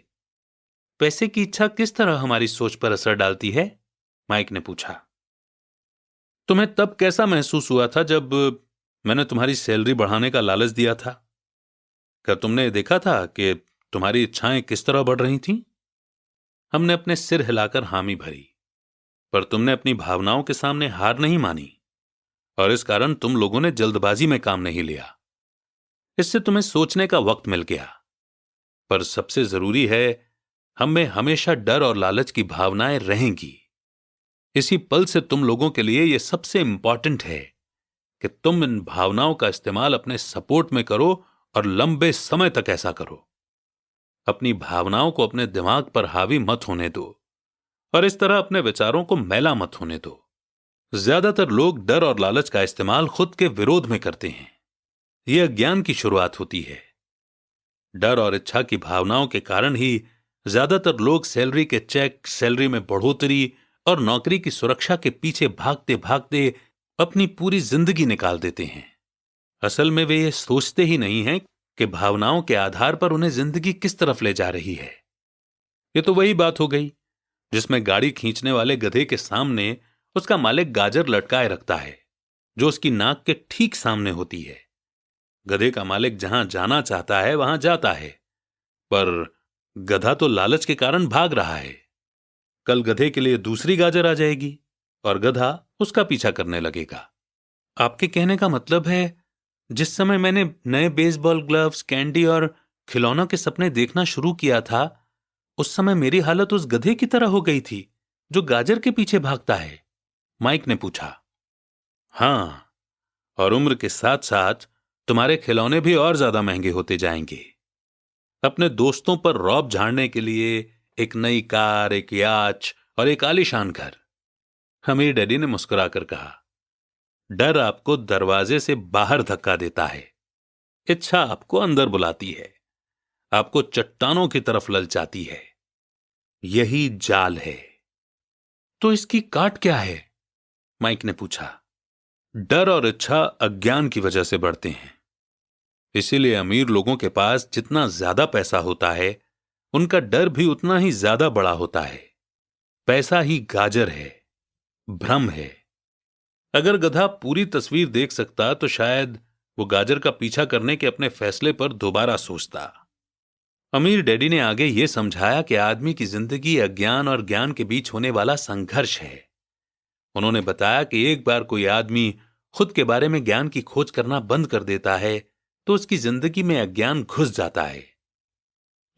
पैसे की इच्छा किस तरह हमारी सोच पर असर डालती है? माइक ने पूछा। तुम्हें तब कैसा महसूस हुआ था जब मैंने तुम्हारी सैलरी बढ़ाने का लालच दिया था? क्या तुमने देखा था कि तुम्हारी इच्छाएं किस तरह बढ़ रही थीं? हमने अपने सिर हिलाकर हामी भरी, पर तुमने अपनी भावनाओं के सामने हार नहीं मानी और इस कारण तुम लोगों ने जल्दबाजी में काम नहीं लिया। इससे तुम्हें सोचने का वक्त मिल गया। पर सबसे जरूरी है, हम में हमेशा डर और लालच की भावनाएं रहेंगी। इसी पल से तुम लोगों के लिए यह सबसे इंपॉर्टेंट है कि तुम इन भावनाओं का इस्तेमाल अपने सपोर्ट में करो और लंबे समय तक ऐसा करो। अपनी भावनाओं को अपने दिमाग पर हावी मत होने दो और इस तरह अपने विचारों को मैला मत होने दो। ज्यादातर लोग डर और लालच का इस्तेमाल खुद के विरोध में करते हैं। यह अज्ञान की शुरुआत होती है। डर और इच्छा की भावनाओं के कारण ही ज्यादातर लोग सैलरी के चेक, सैलरी में बढ़ोतरी और नौकरी की सुरक्षा के पीछे भागते भागते अपनी पूरी जिंदगी निकाल देते हैं। असल में वे ये सोचते ही नहीं हैं कि भावनाओं के आधार पर उन्हें जिंदगी किस तरफ ले जा रही है। ये तो वही बात हो गई जिसमें गाड़ी खींचने वाले गधे के सामने उसका मालिक गाजर लटकाए रखता है जो उसकी नाक के ठीक सामने होती है। गधे का मालिक जहां जाना चाहता है वहां जाता है, पर गधा तो लालच के कारण भाग रहा है। कल गधे के लिए दूसरी गाजर आ जाएगी और गधा उसका पीछा करने लगेगा। आपके कहने का मतलब है, जिस समय मैंने नए बेसबॉल ग्लव्स, कैंडी और खिलौनों के सपने देखना शुरू किया था, उस समय मेरी हालत उस गधे की तरह हो गई थी जो गाजर के पीछे भागता है? माइक ने पूछा। हां, और उम्र के साथ साथ तुम्हारे खिलौने भी और ज्यादा महंगे होते जाएंगे। अपने दोस्तों पर रौब झाड़ने के लिए एक नई कार, एक याच और एक आलीशान घर। हमीर डैडी ने मुस्कुराकर कहा। डर आपको दरवाजे से बाहर धक्का देता है, इच्छा आपको अंदर बुलाती है, आपको चट्टानों की तरफ ललचाती है। यही जाल है। तो इसकी काट क्या है? माइक ने पूछा। डर और इच्छा अज्ञान की वजह से बढ़ते हैं। इसीलिए अमीर लोगों के पास जितना ज्यादा पैसा होता है, उनका डर भी उतना ही ज्यादा बड़ा होता है। पैसा ही गाजर है, भ्रम है। अगर गधा पूरी तस्वीर देख सकता तो शायद वो गाजर का पीछा करने के अपने फैसले पर दोबारा सोचता। अमीर डैडी ने आगे ये समझाया कि आदमी की जिंदगी अज्ञान और ज्ञान के बीच होने वाला संघर्ष है। उन्होंने बताया कि एक बार कोई आदमी खुद के बारे में ज्ञान की खोज करना बंद कर देता है तो उसकी जिंदगी में अज्ञान घुस जाता है।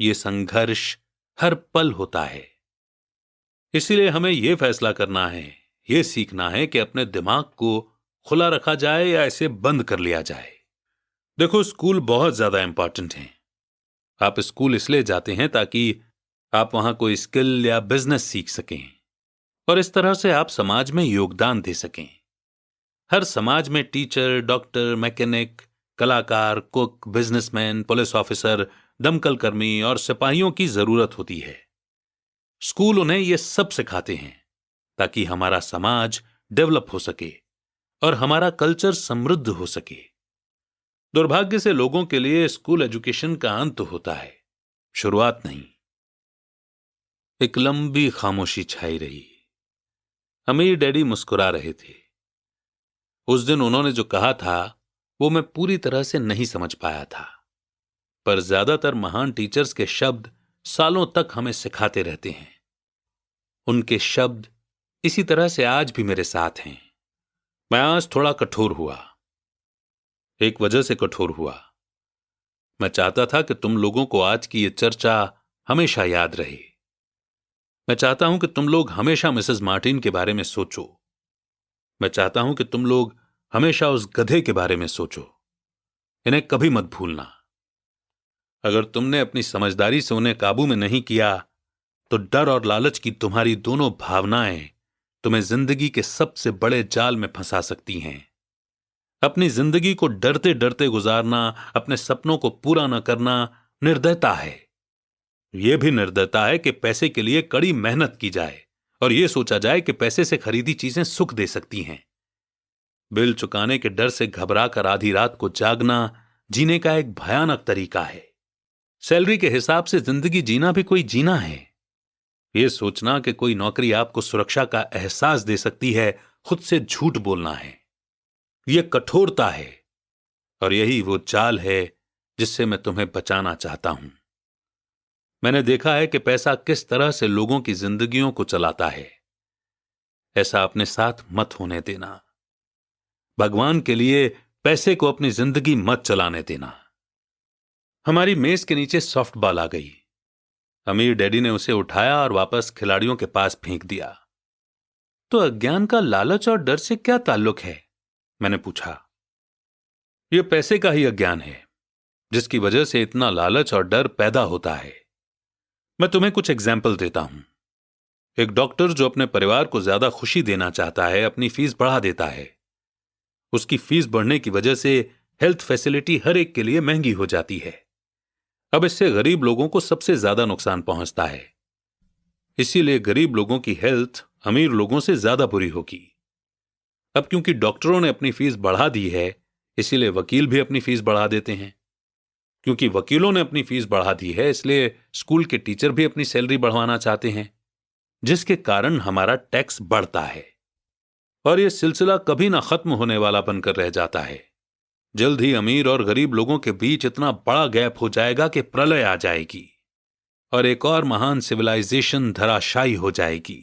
यह संघर्ष हर पल होता है। इसीलिए हमें यह फैसला करना है, यह सीखना है कि अपने दिमाग को खुला रखा जाए या इसे बंद कर लिया जाए। देखो, स्कूल बहुत ज्यादा इंपॉर्टेंट है। आप स्कूल इसलिए जाते हैं ताकि आप वहां कोई स्किल या बिजनेस सीख सकें और इस तरह से आप समाज में योगदान दे सकें। हर समाज में टीचर, डॉक्टर, मैकेनिक, कलाकार, कुक, बिजनेसमैन, पुलिस ऑफिसर, दमकल कर्मी और सिपाहियों की जरूरत होती है। स्कूल उन्हें यह सब सिखाते हैं ताकि हमारा समाज डेवलप हो सके और हमारा कल्चर समृद्ध हो सके। दुर्भाग्य से लोगों के लिए स्कूल एजुकेशन का अंत होता है, शुरुआत नहीं। एक लंबी खामोशी छाई रही। अमीर डैडी मुस्कुरा रहे थे। उस दिन उन्होंने जो कहा था वो मैं पूरी तरह से नहीं समझ पाया था, पर ज्यादातर महान टीचर्स के शब्द सालों तक हमें सिखाते रहते हैं। उनके शब्द इसी तरह से आज भी मेरे साथ हैं। मैं आज थोड़ा कठोर हुआ, एक वजह से कठोर हुआ। मैं चाहता था कि तुम लोगों को आज की ये चर्चा हमेशा याद रहे। मैं चाहता हूं कि तुम लोग हमेशा मिसेस मार्टिन के बारे में सोचो। मैं चाहता हूं कि तुम लोग हमेशा उस गधे के बारे में सोचो। इन्हें कभी मत भूलना। अगर तुमने अपनी समझदारी से उन्हें काबू में नहीं किया तो डर और लालच की तुम्हारी दोनों भावनाएं तुम्हें जिंदगी के सबसे बड़े जाल में फंसा सकती हैं। अपनी जिंदगी को डरते डरते गुजारना, अपने सपनों को पूरा न करना निर्दयता है। यह भी निर्दयता है कि पैसे के लिए कड़ी मेहनत की जाए और यह सोचा जाए कि पैसे से खरीदी चीजें सुख दे सकती हैं। बिल चुकाने के डर से घबराकर आधी रात को जागना जीने का एक भयानक तरीका है। सैलरी के हिसाब से जिंदगी जीना भी कोई जीना है। यह सोचना कि कोई नौकरी आपको सुरक्षा का एहसास दे सकती है, खुद से झूठ बोलना है। यह कठोरता है और यही वो जाल है जिससे मैं तुम्हें बचाना चाहता हूं। मैंने देखा है कि पैसा किस तरह से लोगों की जिंदगियों को चलाता है। ऐसा अपने साथ मत होने देना। भगवान के लिए पैसे को अपनी जिंदगी मत चलाने देना। हमारी मेज के नीचे सॉफ्ट बॉल आ गई। अमीर डैडी ने उसे उठाया और वापस खिलाड़ियों के पास फेंक दिया। तो अज्ञान का लालच और डर से क्या ताल्लुक है? मैंने पूछा। यह पैसे का ही अज्ञान है जिसकी वजह से इतना लालच और डर पैदा होता है। मैं तुम्हें कुछ एग्जाम्पल देता हूं। एक डॉक्टर जो अपने परिवार को ज्यादा खुशी देना चाहता है, अपनी फीस बढ़ा देता है। उसकी फीस बढ़ने की वजह से हेल्थ फैसिलिटी हर एक के लिए महंगी हो जाती है। अब इससे गरीब लोगों को सबसे ज्यादा नुकसान पहुंचता है। इसीलिए गरीब लोगों की हेल्थ अमीर लोगों से ज्यादा बुरी होगी। अब क्योंकि डॉक्टरों ने अपनी फीस बढ़ा दी है, इसीलिए वकील भी अपनी फीस बढ़ा देते हैं। क्योंकि वकीलों ने अपनी फीस बढ़ा दी है, इसलिए स्कूल के टीचर भी अपनी सैलरी बढ़वाना चाहते हैं, जिसके कारण हमारा टैक्स बढ़ता है और यह सिलसिला कभी ना खत्म होने वाला बनकर रह जाता है। जल्द ही अमीर और गरीब लोगों के बीच इतना बड़ा गैप हो जाएगा कि प्रलय आ जाएगी और एक और महान सिविलाइजेशन धराशायी हो जाएगी।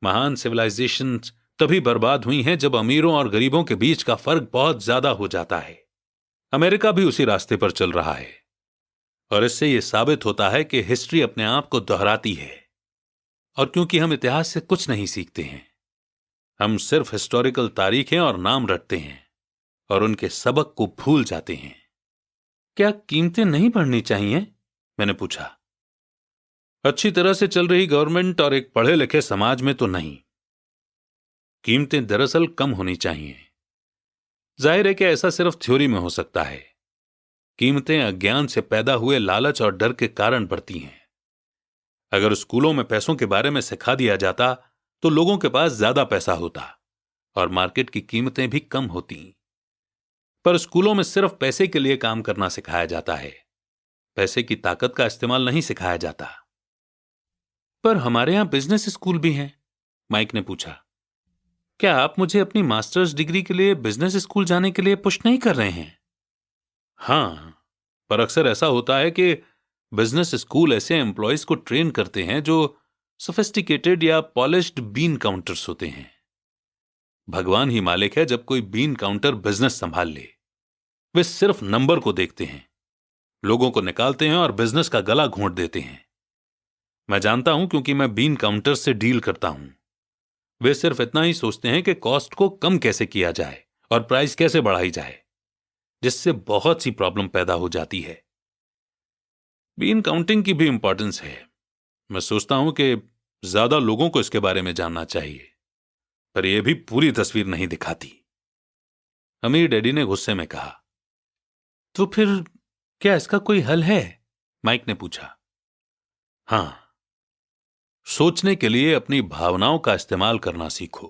महान सिविलाइजेशन तभी बर्बाद हुई हैं जब अमीरों और गरीबों के बीच का फर्क बहुत ज्यादा हो जाता है। अमेरिका भी उसी रास्ते पर चल रहा है और इससे यह साबित होता है कि हिस्ट्री अपने आप को दोहराती है। और क्योंकि हम इतिहास से कुछ नहीं सीखते हैं, हम सिर्फ हिस्टोरिकल तारीखें और नाम रटते हैं और उनके सबक को भूल जाते हैं। क्या कीमतें नहीं बढ़नी चाहिए? मैंने पूछा। अच्छी तरह से चल रही गवर्नमेंट और एक पढ़े लिखे समाज में तो नहीं। कीमतें दरअसल कम होनी चाहिए। जाहिर है कि ऐसा सिर्फ थ्योरी में हो सकता है। कीमतें अज्ञान से पैदा हुए लालच और डर के कारण बढ़ती हैं। अगर स्कूलों में पैसों के बारे में सिखा दिया जाता तो लोगों के पास ज्यादा पैसा होता और मार्केट की कीमतें भी कम होती। पर स्कूलों में सिर्फ पैसे के लिए काम करना सिखाया जाता है, पैसे की ताकत का इस्तेमाल नहीं सिखाया जाता। पर हमारे यहां बिजनेस स्कूल भी हैं, माइक ने पूछा। क्या आप मुझे अपनी मास्टर्स डिग्री के लिए बिजनेस स्कूल जाने के लिए पुश नहीं कर रहे हैं? हां, पर अक्सर ऐसा होता है कि बिजनेस स्कूल ऐसे एम्प्लॉयज को ट्रेन करते हैं जो सोफिस्टिकेटेड या पॉलिश्ड बीन काउंटर्स होते हैं। भगवान ही मालिक है जब कोई बीन काउंटर बिजनेस संभाल ले। वे सिर्फ नंबर को देखते हैं, लोगों को निकालते हैं और बिजनेस का गला घोंट देते हैं। मैं जानता हूं क्योंकि मैं बीन काउंटर से डील करता हूं। वे सिर्फ इतना ही सोचते हैं कि कॉस्ट को कम कैसे किया जाए और प्राइस कैसे बढ़ाई जाए, जिससे बहुत सी प्रॉब्लम पैदा हो जाती है। बीन काउंटिंग की भी इंपॉर्टेंस है। मैं सोचता हूं कि ज्यादा लोगों को इसके बारे में जानना चाहिए, पर यह भी पूरी तस्वीर नहीं दिखाती। अमीर डैडी ने गुस्से में कहा। तो फिर क्या इसका कोई हल है? माइक ने पूछा। हां, सोचने के लिए अपनी भावनाओं का इस्तेमाल करना सीखो।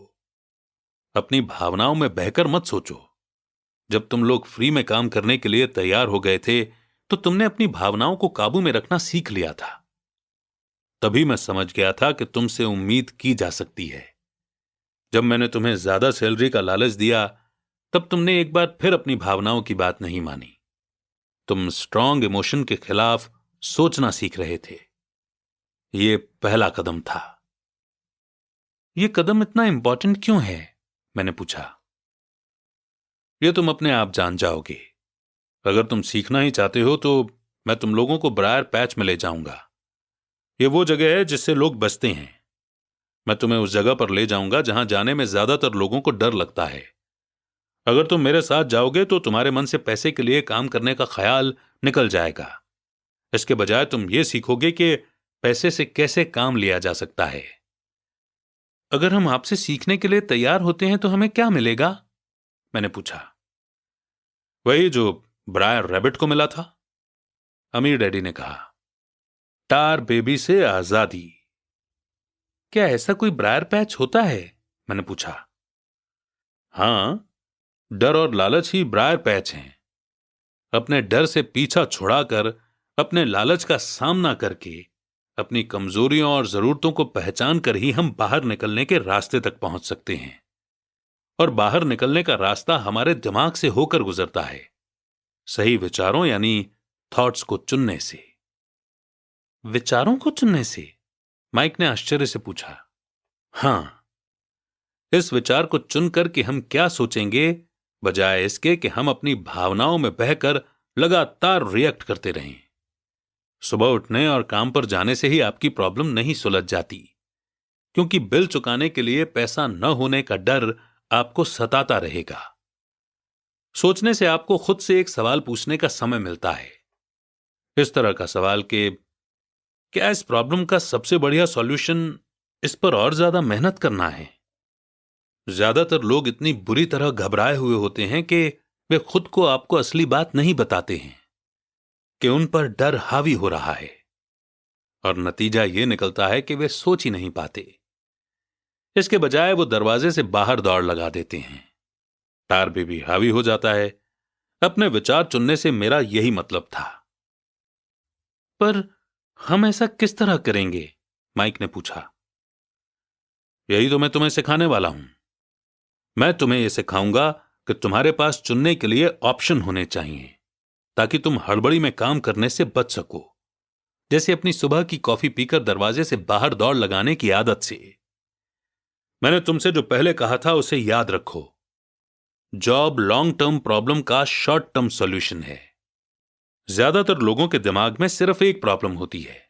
अपनी भावनाओं में बहकर मत सोचो। जब तुम लोग फ्री में काम करने के लिए तैयार हो गए थे तो तुमने अपनी भावनाओं को काबू में रखना सीख लिया था। तभी मैं समझ गया था कि तुमसे उम्मीद की जा सकती है। जब मैंने तुम्हें ज्यादा सैलरी का लालच दिया तब तुमने एक बार फिर अपनी भावनाओं की बात नहीं मानी। तुम स्ट्रांग इमोशन के खिलाफ सोचना सीख रहे थे। ये पहला कदम था। ये कदम इतना इंपॉर्टेंट क्यों है? मैंने पूछा। ये तुम अपने आप जान जाओगे। अगर तुम सीखना ही चाहते हो तो मैं तुम लोगों को ब्रायर पैच में ले जाऊंगा। ये वो जगह है जिससे लोग बचते हैं। मैं तुम्हें उस जगह पर ले जाऊंगा जहां जाने में ज्यादातर लोगों को डर लगता है। अगर तुम मेरे साथ जाओगे तो तुम्हारे मन से पैसे के लिए काम करने का ख्याल निकल जाएगा। इसके बजाय तुम ये सीखोगे कि पैसे से कैसे काम लिया जा सकता है। अगर हम आपसे सीखने के लिए तैयार होते हैं तो हमें क्या मिलेगा? मैंने पूछा। वही जो ब्रायर रैबिट को मिला था, अमीर डैडी ने कहा। टार बेबी से आजादी। क्या ऐसा कोई ब्रायर पैच होता है? मैंने पूछा। हां, डर और लालच ही ब्रायर पैच हैं। अपने डर से पीछा छुड़ाकर, अपने लालच का सामना करके, अपनी कमजोरियों और जरूरतों को पहचान कर ही हम बाहर निकलने के रास्ते तक पहुंच सकते हैं। और बाहर निकलने का रास्ता हमारे दिमाग से होकर गुजरता है, सही विचारों यानी थॉट्स को चुनने से। विचारों को चुनने से? माइक ने आश्चर्य से पूछा। हां, इस विचार को चुनकर कि हम क्या सोचेंगे, बजाय इसके कि हम अपनी भावनाओं में बहकर लगातार रिएक्ट करते रहें। सुबह उठने और काम पर जाने से ही आपकी प्रॉब्लम नहीं सुलझ जाती, क्योंकि बिल चुकाने के लिए पैसा न होने का डर आपको सताता रहेगा। सोचने से आपको खुद से एक सवाल पूछने का समय मिलता है। इस तरह का सवाल कि क्या इस प्रॉब्लम का सबसे बढ़िया सॉल्यूशन इस पर और ज्यादा मेहनत करना है? ज्यादातर लोग इतनी बुरी तरह घबराए हुए होते हैं कि वे खुद को आपको असली बात नहीं बताते हैं कि उन पर डर हावी हो रहा है, और नतीजा यह निकलता है कि वे सोच ही नहीं पाते। इसके बजाय वो दरवाजे से बाहर दौड़ लगा देते हैं। टार बेबी हावी हो जाता है। अपने विचार चुनने से मेरा यही मतलब था। पर हम ऐसा किस तरह करेंगे? माइक ने पूछा। यही तो मैं तुम्हें सिखाने वाला हूं। मैं तुम्हें यह सिखाऊंगा कि तुम्हारे पास चुनने के लिए ऑप्शन होने चाहिए, ताकि तुम हड़बड़ी में काम करने से बच सको। जैसे अपनी सुबह की कॉफी पीकर दरवाजे से बाहर दौड़ लगाने की आदत से। मैंने तुमसे जो पहले कहा था उसे याद रखो। जॉब लॉन्ग टर्म प्रॉब्लम का शॉर्ट टर्म सॉल्यूशन है। ज्यादातर लोगों के दिमाग में सिर्फ एक प्रॉब्लम होती है,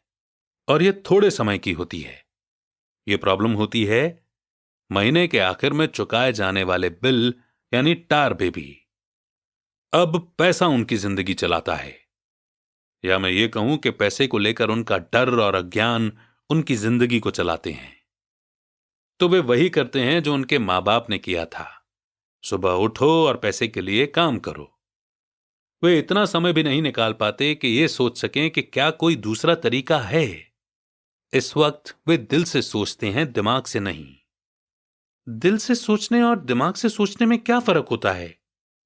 और यह थोड़े समय की होती है। यह प्रॉब्लम होती है महीने के आखिर में चुकाए जाने वाले बिल, यानी टार बेबी। अब पैसा उनकी जिंदगी चलाता है, या मैं ये कहूं कि पैसे को लेकर उनका डर और अज्ञान उनकी जिंदगी को चलाते हैं। तो वे वही करते हैं जो उनके मां बाप ने किया था। सुबह उठो और पैसे के लिए काम करो। वे इतना समय भी नहीं निकाल पाते कि ये सोच सकें कि क्या कोई दूसरा तरीका है। इस वक्त वे दिल से सोचते हैं, दिमाग से नहीं। दिल से सोचने और दिमाग से सोचने में क्या फर्क होता है?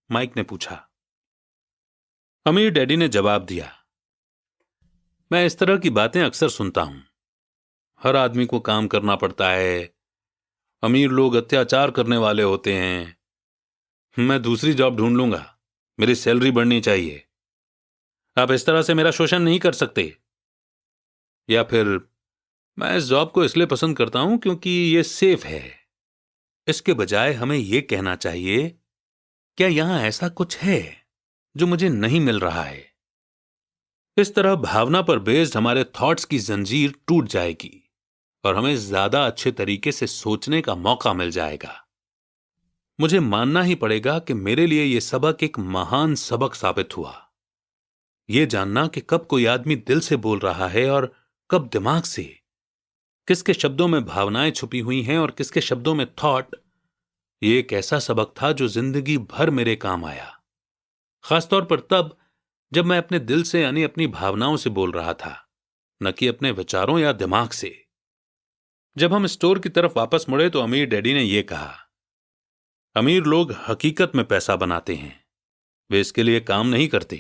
माइक ने पूछा। अमीर डैडी ने जवाब दिया। मैं इस तरह की बातें अक्सर सुनता हूं। हर आदमी को काम करना पड़ता है। अमीर लोग अत्याचार करने वाले होते हैं। मैं दूसरी जॉब ढूंढ लूंगा, मेरी सैलरी बढ़नी चाहिए। आप इस तरह से मेरा शोषण नहीं कर सकते। या फिर मैं इस जॉब को इसलिए पसंद करता हूं क्योंकि यह सेफ है। इसके बजाय हमें यह कहना चाहिए, क्या यहां ऐसा कुछ है जो मुझे नहीं मिल रहा है? इस तरह भावना पर बेस्ड हमारे थॉट्स की जंजीर टूट जाएगी और हमें ज्यादा अच्छे तरीके से सोचने का मौका मिल जाएगा। मुझे मानना ही पड़ेगा कि मेरे लिए यह सबक एक महान सबक साबित हुआ। यह जानना कि कब कोई आदमी दिल से बोल रहा है और कब दिमाग से, किसके शब्दों में भावनाएं छुपी हुई हैं और किसके शब्दों में थॉट, यह एक ऐसा सबक था जो जिंदगी भर मेरे काम आया। खासतौर पर तब जब मैं अपने दिल से यानी अपनी भावनाओं से बोल रहा था, न कि अपने विचारों या दिमाग से। जब हम स्टोर की तरफ वापस मुड़े तो अमीर डैडी ने यह कहा, अमीर लोग हकीकत में पैसा बनाते हैं, वे इसके लिए काम नहीं करते।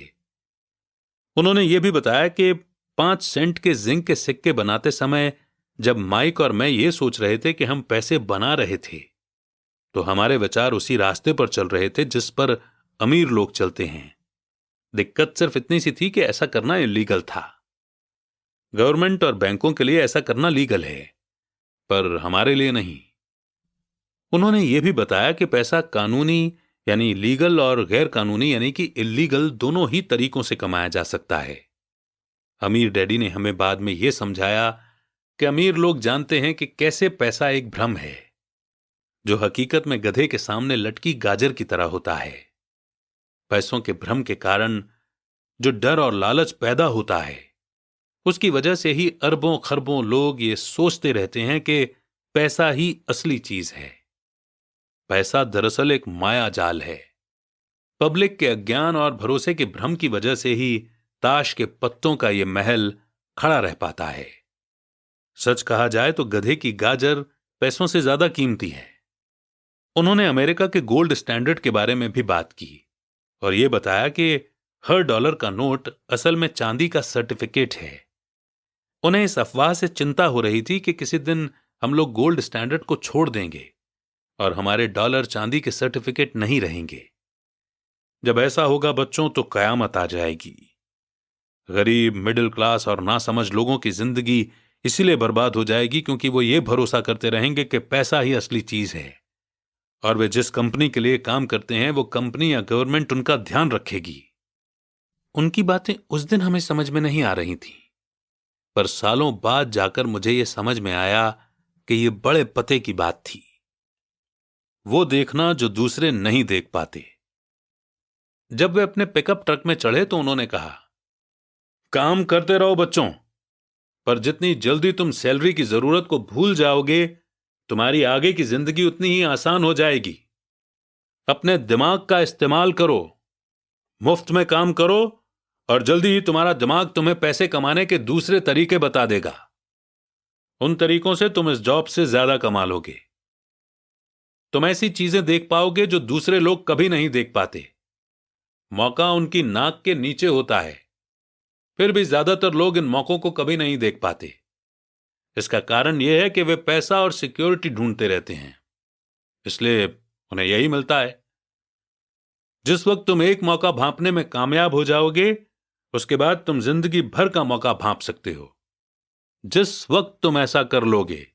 उन्होंने यह भी बताया कि 5 सेंट के जिंक के सिक्के बनाते समय जब माइक और मैं ये सोच रहे थे कि हम पैसे बना रहे थे, तो हमारे विचार उसी रास्ते पर चल रहे थे जिस पर अमीर लोग चलते हैं। दिक्कत सिर्फ इतनी सी थी कि ऐसा करना इलीगल था। गवर्नमेंट और बैंकों के लिए ऐसा करना लीगल है, पर हमारे लिए नहीं। उन्होंने यह भी बताया कि पैसा कानूनी यानी लीगल और गैर कानूनी यानी कि इल्लीगल दोनों ही तरीकों से कमाया जा सकता है। अमीर डैडी ने हमें बाद में यह समझाया कि अमीर लोग जानते हैं कि कैसे पैसा एक भ्रम है, जो हकीकत में गधे के सामने लटकी गाजर की तरह होता है। पैसों के भ्रम के कारण जो डर और लालच पैदा होता है, उसकी वजह से ही अरबों खरबों लोग ये सोचते रहते हैं कि पैसा ही असली चीज है। पैसा दरअसल एक माया जाल है। पब्लिक के अज्ञान और भरोसे के भ्रम की वजह से ही ताश के पत्तों का यह महल खड़ा रह पाता है। सच कहा जाए तो गधे की गाजर पैसों से ज्यादा कीमती है। उन्होंने अमेरिका के गोल्ड स्टैंडर्ड के बारे में भी बात की और यह बताया कि हर डॉलर का नोट असल में चांदी का सर्टिफिकेट है। उन्हें इस अफवाह से चिंता हो रही थी कि किसी दिन हम लोग गोल्ड स्टैंडर्ड को छोड़ देंगे और हमारे डॉलर चांदी के सर्टिफिकेट नहीं रहेंगे। जब ऐसा होगा बच्चों, तो कयामत आ जाएगी। गरीब, मिडिल क्लास और नासमझ लोगों की जिंदगी इसीलिए बर्बाद हो जाएगी क्योंकि वो ये भरोसा करते रहेंगे कि पैसा ही असली चीज है और वे जिस कंपनी के लिए काम करते हैं वो कंपनी या गवर्नमेंट उनका ध्यान रखेगी। उनकी बातें उस दिन हमें समझ में नहीं आ रही थीं, पर सालों बाद जाकर मुझे यह समझ में आया कि यह बड़े पते की बात थी। वो देखना जो दूसरे नहीं देख पाते। जब वे अपने पिकअप ट्रक में चढ़े तो उन्होंने कहा, काम करते रहो बच्चों, पर जितनी जल्दी तुम सैलरी की जरूरत को भूल जाओगे, तुम्हारी आगे की जिंदगी उतनी ही आसान हो जाएगी। अपने दिमाग का इस्तेमाल करो, मुफ्त में काम करो और जल्दी ही तुम्हारा दिमाग तुम्हें पैसे कमाने के दूसरे तरीके बता देगा। उन तरीकों से तुम इस जॉब से ज्यादा कमा लोगे। तुम ऐसी चीजें देख पाओगे जो दूसरे लोग कभी नहीं देख पाते। मौका उनकी नाक के नीचे होता है, फिर भी ज्यादातर लोग इन मौकों को कभी नहीं देख पाते। इसका कारण यह है कि वे पैसा और सिक्योरिटी ढूंढते रहते हैं, इसलिए उन्हें यही मिलता है। जिस वक्त तुम एक मौका भांपने में कामयाब हो जाओगे, उसके बाद तुम जिंदगी भर का मौका भांप सकते हो। जिस वक्त तुम ऐसा कर लोगे,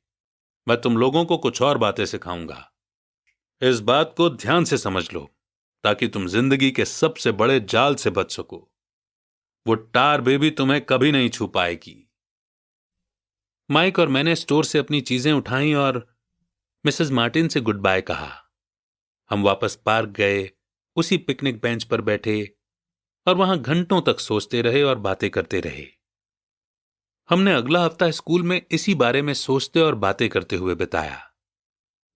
मैं तुम लोगों को कुछ और बातें सिखाऊंगा। इस बात को ध्यान से समझ लो ताकि तुम जिंदगी के सबसे बड़े जाल से बच सको। वो टार बेबी तुम्हें कभी नहीं छू पाएगी। माइक और मैंने स्टोर से अपनी चीजें उठाई और मिसेस मार्टिन से गुड बाय कहा। हम वापस पार्क गए, उसी पिकनिक बेंच पर बैठे और वहां घंटों तक सोचते रहे और बातें करते रहे। हमने अगला हफ्ता स्कूल में इसी बारे में सोचते और बातें करते हुए बिताया।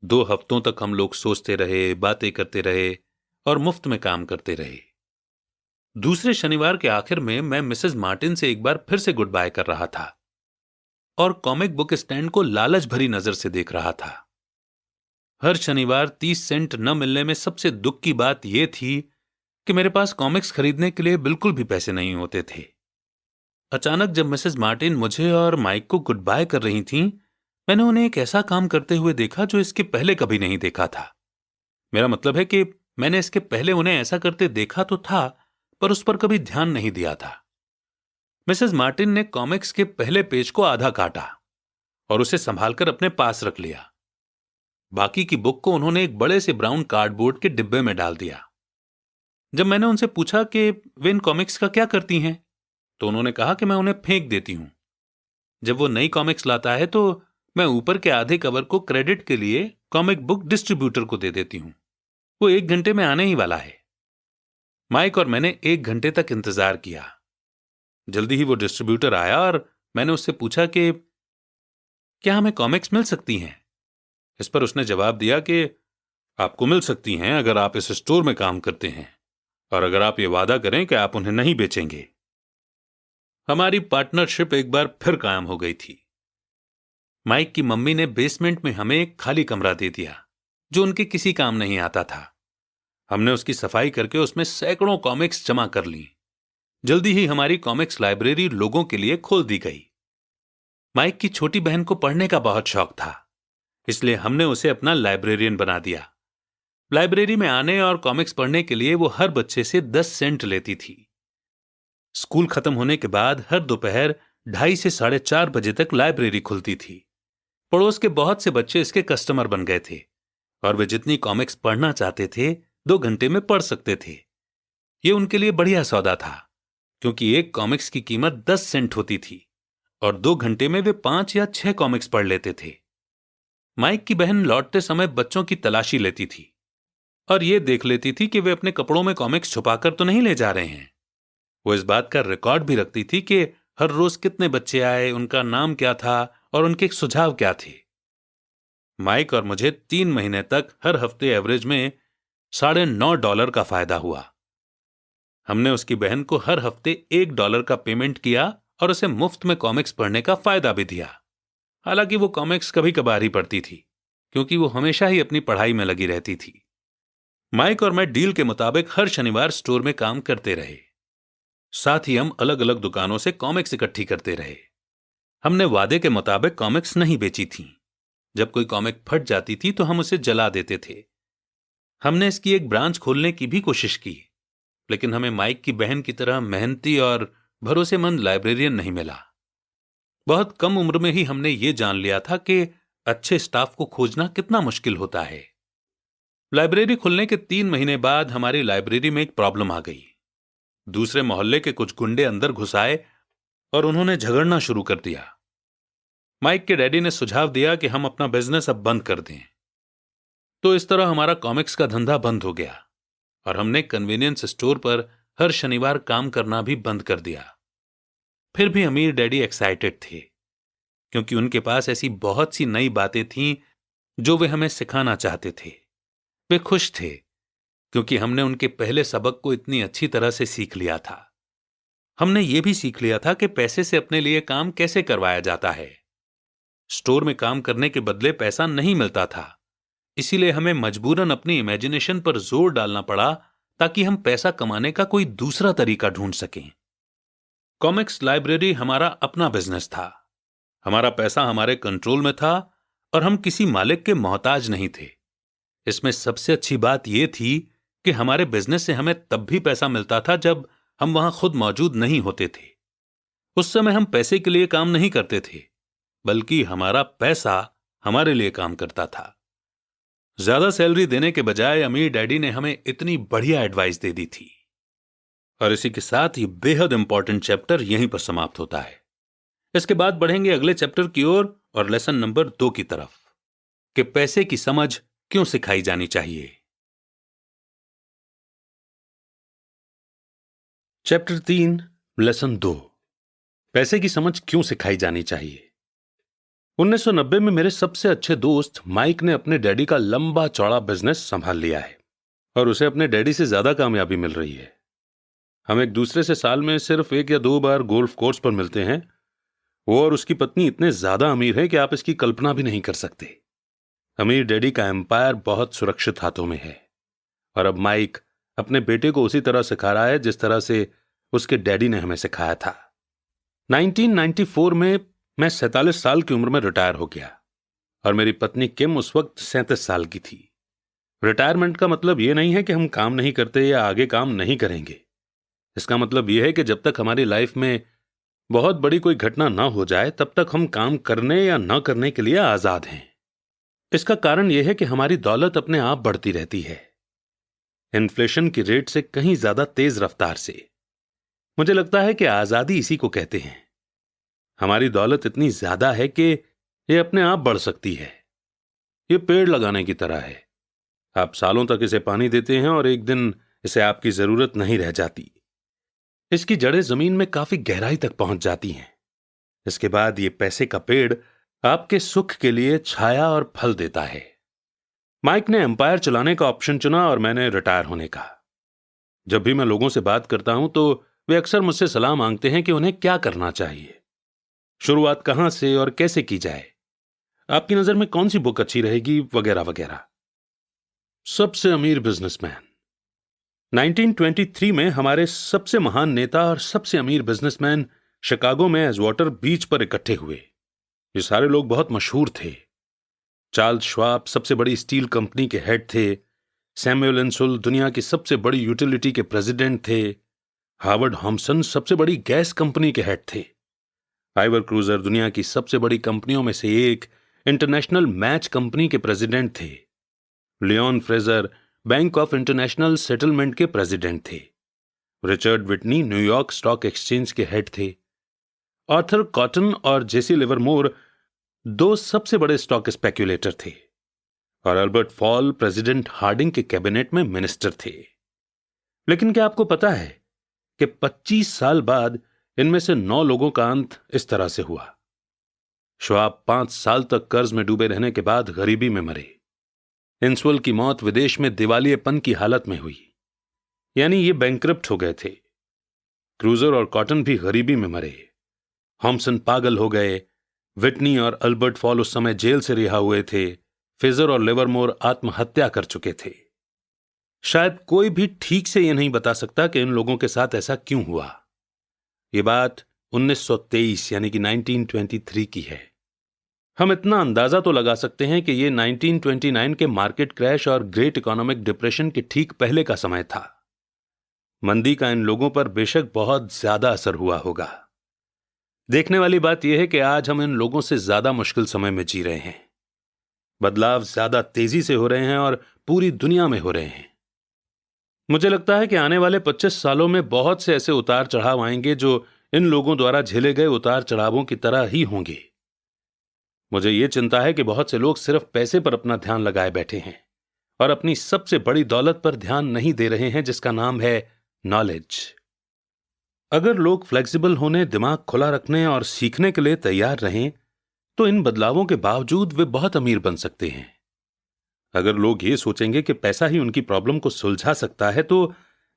2 हफ्तों तक हम लोग सोचते रहे, बातें करते रहे और मुफ्त में काम करते रहे। दूसरे शनिवार के आखिर में मैं मिसेस मार्टिन से एक बार फिर से गुड बाय कर रहा था और कॉमिक बुक स्टैंड को लालच भरी नजर से देख रहा था। हर शनिवार 30 सेंट न मिलने में सबसे दुख की बात यह थी कि मेरे पास कॉमिक्स खरीदने के लिए बिल्कुल भी पैसे नहीं होते थे। अचानक जब मिसेस मार्टिन मुझे और माइक को गुड बाय कर रही थीं, मैंने उन्हें एक ऐसा काम करते हुए देखा जो इसके पहले कभी नहीं देखा था। मेरा मतलब है कि मैंने इसके पहले उन्हें ऐसा करते देखा तो था, पर उस पर कभी ध्यान नहीं दिया था। मिसेस मार्टिन ने कॉमिक्स के पहले पेज को आधा काटा और उसे संभालकर अपने पास रख लिया। बाकी की बुक को उन्होंने एक बड़े से ब्राउन कार्डबोर्ड के डिब्बे में डाल दिया। जब मैंने उनसे पूछा कि वे इन कॉमिक्स का क्या करती हैं, तो उन्होंने कहा कि मैं उन्हें फेंक देती हूं। जब वो नई कॉमिक्स लाता है तो मैं ऊपर के आधे कवर को क्रेडिट के लिए कॉमिक बुक डिस्ट्रीब्यूटर को दे देती हूं। वो 1 घंटे में आने ही वाला है। माइक और मैंने 1 घंटे तक इंतजार किया। जल्दी ही वो डिस्ट्रीब्यूटर आया और मैंने उससे पूछा कि क्या हमें कॉमिक्स मिल सकती हैं। इस पर उसने जवाब दिया कि आपको मिल सकती हैं अगर आप इस स्टोर में काम करते हैं और अगर आप ये वादा करें कि आप उन्हें नहीं बेचेंगे। हमारी पार्टनरशिप एक बार फिर कायम हो गई थी। माइक की मम्मी ने बेसमेंट में हमें एक खाली कमरा दे दिया जो उनके किसी काम नहीं आता था। हमने उसकी सफाई करके उसमें सैकड़ों कॉमिक्स जमा कर ली। जल्दी ही हमारी कॉमिक्स लाइब्रेरी लोगों के लिए खोल दी गई। माइक की छोटी बहन को पढ़ने का बहुत शौक था, इसलिए हमने उसे अपना लाइब्रेरियन बना दिया। लाइब्रेरी में आने और कॉमिक्स पढ़ने के लिए वो हर बच्चे से 10 सेंट लेती थी। स्कूल खत्म होने के बाद हर दोपहर 2:30 से 4:30 बजे तक लाइब्रेरी खुलती थी। पड़ोस के बहुत से बच्चे इसके कस्टमर बन गए थे और वे जितनी कॉमिक्स पढ़ना चाहते थे 2 घंटे में पढ़ सकते थे। ये उनके लिए बढ़िया सौदा था, क्योंकि एक कॉमिक्स की कीमत 10 सेंट होती थी और 2 घंटे में वे 5 या 6 कॉमिक्स पढ़ लेते थे। माइक की बहन लौटते समय बच्चों की तलाशी लेती थी और ये देख लेती थी कि वे अपने कपड़ों में कॉमिक्स छुपाकर तो नहीं ले जा रहे हैं। वो इस बात का रिकॉर्ड भी रखती थी कि हर रोज कितने बच्चे आए, उनका नाम क्या था और उनके सुझाव क्या थे। माइक और मुझे 3 महीने तक हर हफ्ते एवरेज में $9.5 का फायदा हुआ। हमने उसकी बहन को हर हफ्ते $1 का पेमेंट किया और उसे मुफ्त में कॉमिक्स पढ़ने का फायदा भी दिया। हालांकि वो कॉमिक्स कभी कभार ही पढ़ती थी, क्योंकि वो हमेशा ही अपनी पढ़ाई में लगी रहती थी। माइक और मैं डील के मुताबिक हर शनिवार स्टोर में काम करते रहे। साथ ही हम अलग अलग दुकानों से कॉमिक्स इकट्ठी करते रहे। हमने वादे के मुताबिक कॉमिक्स नहीं बेची थी। जब कोई कॉमिक फट जाती थी तो हम उसे जला देते थे। हमने इसकी एक ब्रांच खोलने की भी कोशिश की, लेकिन हमें माइक की बहन की तरह मेहनती और भरोसेमंद लाइब्रेरियन नहीं मिला। बहुत कम उम्र में ही हमने ये जान लिया था कि अच्छे स्टाफ को खोजना कितना मुश्किल होता है। लाइब्रेरी खुलने के 3 महीने बाद हमारी लाइब्रेरी में एक प्रॉब्लम आ गई। दूसरे मोहल्ले के कुछ गुंडे अंदर घुस आए और उन्होंने झगड़ना शुरू कर दिया। माइक के डैडी ने सुझाव दिया कि हम अपना बिजनेस अब बंद कर दें। तो इस तरह हमारा कॉमिक्स का धंधा बंद हो गया और हमने कन्वीनियंस स्टोर पर हर शनिवार काम करना भी बंद कर दिया। फिर भी अमीर डैडी एक्साइटेड थे, क्योंकि उनके पास ऐसी बहुत सी नई बातें थीं जो वे हमें सिखाना चाहते थे। वे खुश थे, क्योंकि हमने उनके पहले सबक को इतनी अच्छी तरह से सीख लिया था। हमने ये भी सीख लिया था कि पैसे से अपने लिए काम कैसे करवाया जाता है। स्टोर में काम करने के बदले पैसा नहीं मिलता था, इसीलिए हमें मजबूरन अपनी इमेजिनेशन पर जोर डालना पड़ा ताकि हम पैसा कमाने का कोई दूसरा तरीका ढूंढ सकें। कॉमिक्स लाइब्रेरी हमारा अपना बिजनेस था। हमारा पैसा हमारे कंट्रोल में था और हम किसी मालिक के मोहताज नहीं थे। इसमें सबसे अच्छी बात यह थी कि हमारे बिजनेस से हमें तब भी पैसा मिलता था जब हम वहां खुद मौजूद नहीं होते थे। उस समय हम पैसे के लिए काम नहीं करते थे, बल्कि हमारा पैसा हमारे लिए काम करता था। ज्यादा सैलरी देने के बजाय अमीर डैडी ने हमें इतनी बढ़िया एडवाइस दे दी थी। और इसी के साथ ही बेहद इंपॉर्टेंट चैप्टर यहीं पर समाप्त होता है। इसके बाद बढ़ेंगे अगले चैप्टर की ओर और लेसन नंबर 2 की तरफ, कि पैसे की समझ क्यों सिखाई जानी चाहिए। चैप्टर 3, लेसन 2, पैसे की समझ क्यों सिखाई जानी चाहिए। 1990 में मेरे सबसे अच्छे दोस्त माइक ने अपने डैडी का लंबा चौड़ा बिजनेस संभाल लिया है और उसे अपने डैडी से ज्यादा कामयाबी मिल रही है। हम एक दूसरे से साल में सिर्फ 1 या 2 बार गोल्फ कोर्स पर मिलते हैं। वो और उसकी पत्नी इतने ज्यादा अमीर हैं कि आप इसकी कल्पना भी नहीं कर सकते। अमीर डैडी का एम्पायर बहुत सुरक्षित हाथों में है और अब माइक अपने बेटे को उसी तरह सिखा रहा है जिस तरह से उसके डैडी ने हमें सिखाया था। 1994 में मैं 47 साल की उम्र में रिटायर हो गया और मेरी पत्नी किम उस वक्त 37 साल की थी। रिटायरमेंट का मतलब यह नहीं है कि हम काम नहीं करते या आगे काम नहीं करेंगे। इसका मतलब यह है कि जब तक हमारी लाइफ में बहुत बड़ी कोई घटना ना हो जाए तब तक हम काम करने या ना करने के लिए आजाद हैं। इसका कारण यह है कि हमारी दौलत अपने आप बढ़ती रहती है, इन्फ्लेशन की रेट से कहीं ज्यादा तेज रफ्तार से। मुझे लगता है कि आजादी इसी को कहते हैं। हमारी दौलत इतनी ज्यादा है कि यह अपने आप बढ़ सकती है। यह पेड़ लगाने की तरह है। आप सालों तक इसे पानी देते हैं और एक दिन इसे आपकी जरूरत नहीं रह जाती। इसकी जड़ें जमीन में काफी गहराई तक पहुंच जाती हैं। इसके बाद यह पैसे का पेड़ आपके सुख के लिए छाया और फल देता है। माइक ने एम्पायर चलाने का ऑप्शन चुना और मैंने रिटायर होने का। जब भी मैं लोगों से बात करता हूं तो वे अक्सर मुझसे सलाह मांगते हैं कि उन्हें क्या करना चाहिए, शुरुआत कहां से और कैसे की जाए, आपकी नजर में कौन सी बुक अच्छी रहेगी, वगैरह वगैरह। सबसे अमीर बिजनेसमैन। 1923 में हमारे सबसे महान नेता और सबसे अमीर बिजनेसमैन शिकागो में एजवाटर बीच पर इकट्ठे हुए। ये सारे लोग बहुत मशहूर थे। चार्ल्स श्वाब सबसे बड़ी स्टील कंपनी के हेड थे। सैमुअल इंसुल दुनिया की सबसे बड़ी यूटिलिटी के प्रेसिडेंट थे। हार्वर्ड हॉम्सन सबसे बड़ी गैस कंपनी के हेड थे। आइवर क्रूजर दुनिया की सबसे बड़ी कंपनियों में से एक इंटरनेशनल मैच कंपनी के प्रेसिडेंट थे। Leon Fraser bank of international settlement के प्रेसिडेंट थे। Richard Whitney New York stock exchange के हेड थे। आर्थर कॉटन और जेसी लिवरमोर दो सबसे बड़े स्टॉक स्पेक्यूलेटर थे और अल्बर्ट फॉल प्रेसिडेंट हार्डिंग के कैबिनेट में मिनिस्टर थे। लेकिन क्या आपको पता है कि 25 साल बाद इनमें से 9 लोगों का अंत इस तरह से हुआ। श्वाब 5 साल तक कर्ज में डूबे रहने के बाद गरीबी में मरे। इंसवेल की मौत विदेश में दिवालियेपन की हालत में हुई, यानी ये बैंकरप्ट हो गए थे। क्रूजर और कॉटन भी गरीबी में मरे। थॉमसन पागल हो गए। विटनी और अल्बर्ट फॉल उस समय जेल से रिहा हुए थे। फ्रेजर और लिवरमोर आत्महत्या कर चुके थे। शायद कोई भी ठीक से यह नहीं बता सकता कि इन लोगों के साथ ऐसा क्यों हुआ। यह बात 1923 यानी कि 1923 की है। हम इतना अंदाजा तो लगा सकते हैं कि यह 1929 के मार्केट क्रैश और ग्रेट इकोनॉमिक डिप्रेशन के ठीक पहले का समय था। मंदी का इन लोगों पर बेशक बहुत ज्यादा असर हुआ होगा। देखने वाली बात यह है कि आज हम इन लोगों से ज्यादा मुश्किल समय में जी रहे हैं। बदलाव ज्यादा तेजी से हो रहे हैं और पूरी दुनिया में हो रहे हैं। मुझे लगता है कि आने वाले 25 सालों में बहुत से ऐसे उतार चढ़ाव आएंगे जो इन लोगों द्वारा झेले गए उतार चढ़ावों की तरह ही होंगे। मुझे यह चिंता है कि बहुत से लोग सिर्फ पैसे पर अपना ध्यान लगाए बैठे हैं और अपनी सबसे बड़ी दौलत पर ध्यान नहीं दे रहे हैं, जिसका नाम है नॉलेज। अगर लोग फ्लेक्सिबल होने, दिमाग खुला रखने और सीखने के लिए तैयार रहें तो इन बदलावों के बावजूद वे बहुत अमीर बन सकते हैं। अगर लोग ये सोचेंगे कि पैसा ही उनकी प्रॉब्लम को सुलझा सकता है तो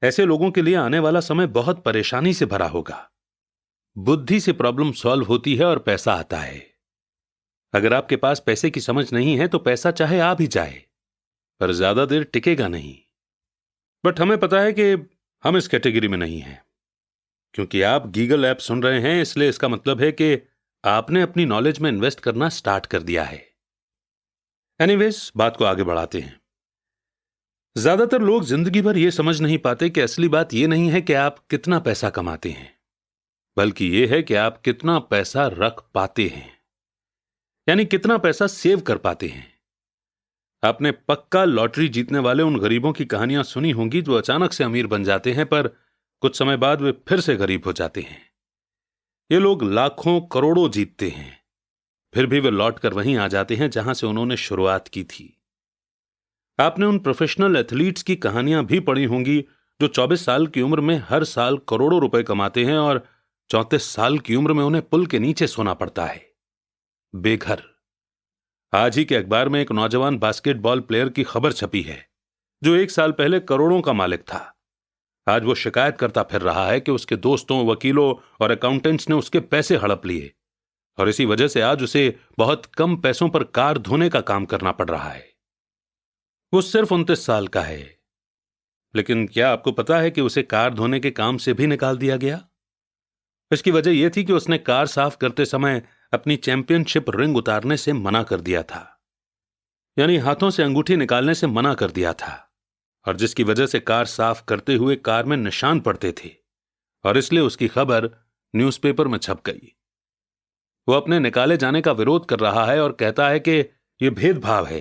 ऐसे लोगों के लिए आने वाला समय बहुत परेशानी से भरा होगा। बुद्धि से प्रॉब्लम सॉल्व होती है और पैसा आता है। अगर आपके पास पैसे की समझ नहीं है तो पैसा चाहे आ भी जाए पर ज्यादा देर टिकेगा नहीं। बट हमें पता है कि हम इस कैटेगरी में नहीं हैं। क्योंकि आप गीगल ऐप सुन रहे हैं इसलिए इसका मतलब है कि आपने अपनी नॉलेज में इन्वेस्ट करना स्टार्ट कर दिया है। एनीवेज, बात को आगे बढ़ाते हैं। ज्यादातर लोग जिंदगी भर यह समझ नहीं पाते कि असली बात यह नहीं है कि आप कितना पैसा कमाते हैं, बल्कि यह है कि आप कितना पैसा रख पाते हैं, यानी कितना पैसा सेव कर पाते हैं। आपने पक्का लॉटरी जीतने वाले उन गरीबों की कहानियां सुनी होंगी जो अचानक से अमीर बन जाते हैं पर कुछ समय बाद वे फिर से गरीब हो जाते हैं। ये लोग लाखों करोड़ों जीतते हैं, फिर भी वे लौट कर वहीं आ जाते हैं जहां से उन्होंने शुरुआत की थी। आपने उन प्रोफेशनल एथलीट्स की कहानियां भी पढ़ी होंगी जो 24 साल की उम्र में हर साल करोड़ों रुपए कमाते हैं और 34 साल की उम्र में उन्हें पुल के नीचे सोना पड़ता है, बेघर। आज ही के अखबार में एक नौजवान बास्केटबॉल प्लेयर की खबर छपी है जो 1 साल पहले करोड़ों का मालिक था। आज वो शिकायत करता फिर रहा है कि उसके दोस्तों, वकीलों और अकाउंटेंट्स ने उसके पैसे हड़प लिए और इसी वजह से आज उसे बहुत कम पैसों पर कार धोने का काम करना पड़ रहा है। वो सिर्फ 29 साल का है, लेकिन क्या आपको पता है कि उसे कार धोने के काम से भी निकाल दिया गया? इसकी वजह यह थी कि उसने कार साफ करते समय अपनी चैंपियनशिप रिंग उतारने से मना कर दिया था, यानी हाथों से अंगूठी निकालने से मना कर दिया था, और जिसकी वजह से कार साफ करते हुए कार में निशान पड़ते थे और इसलिए उसकी खबर न्यूज़पेपर में छप गई। वो अपने निकाले जाने का विरोध कर रहा है और कहता है कि यह भेदभाव है।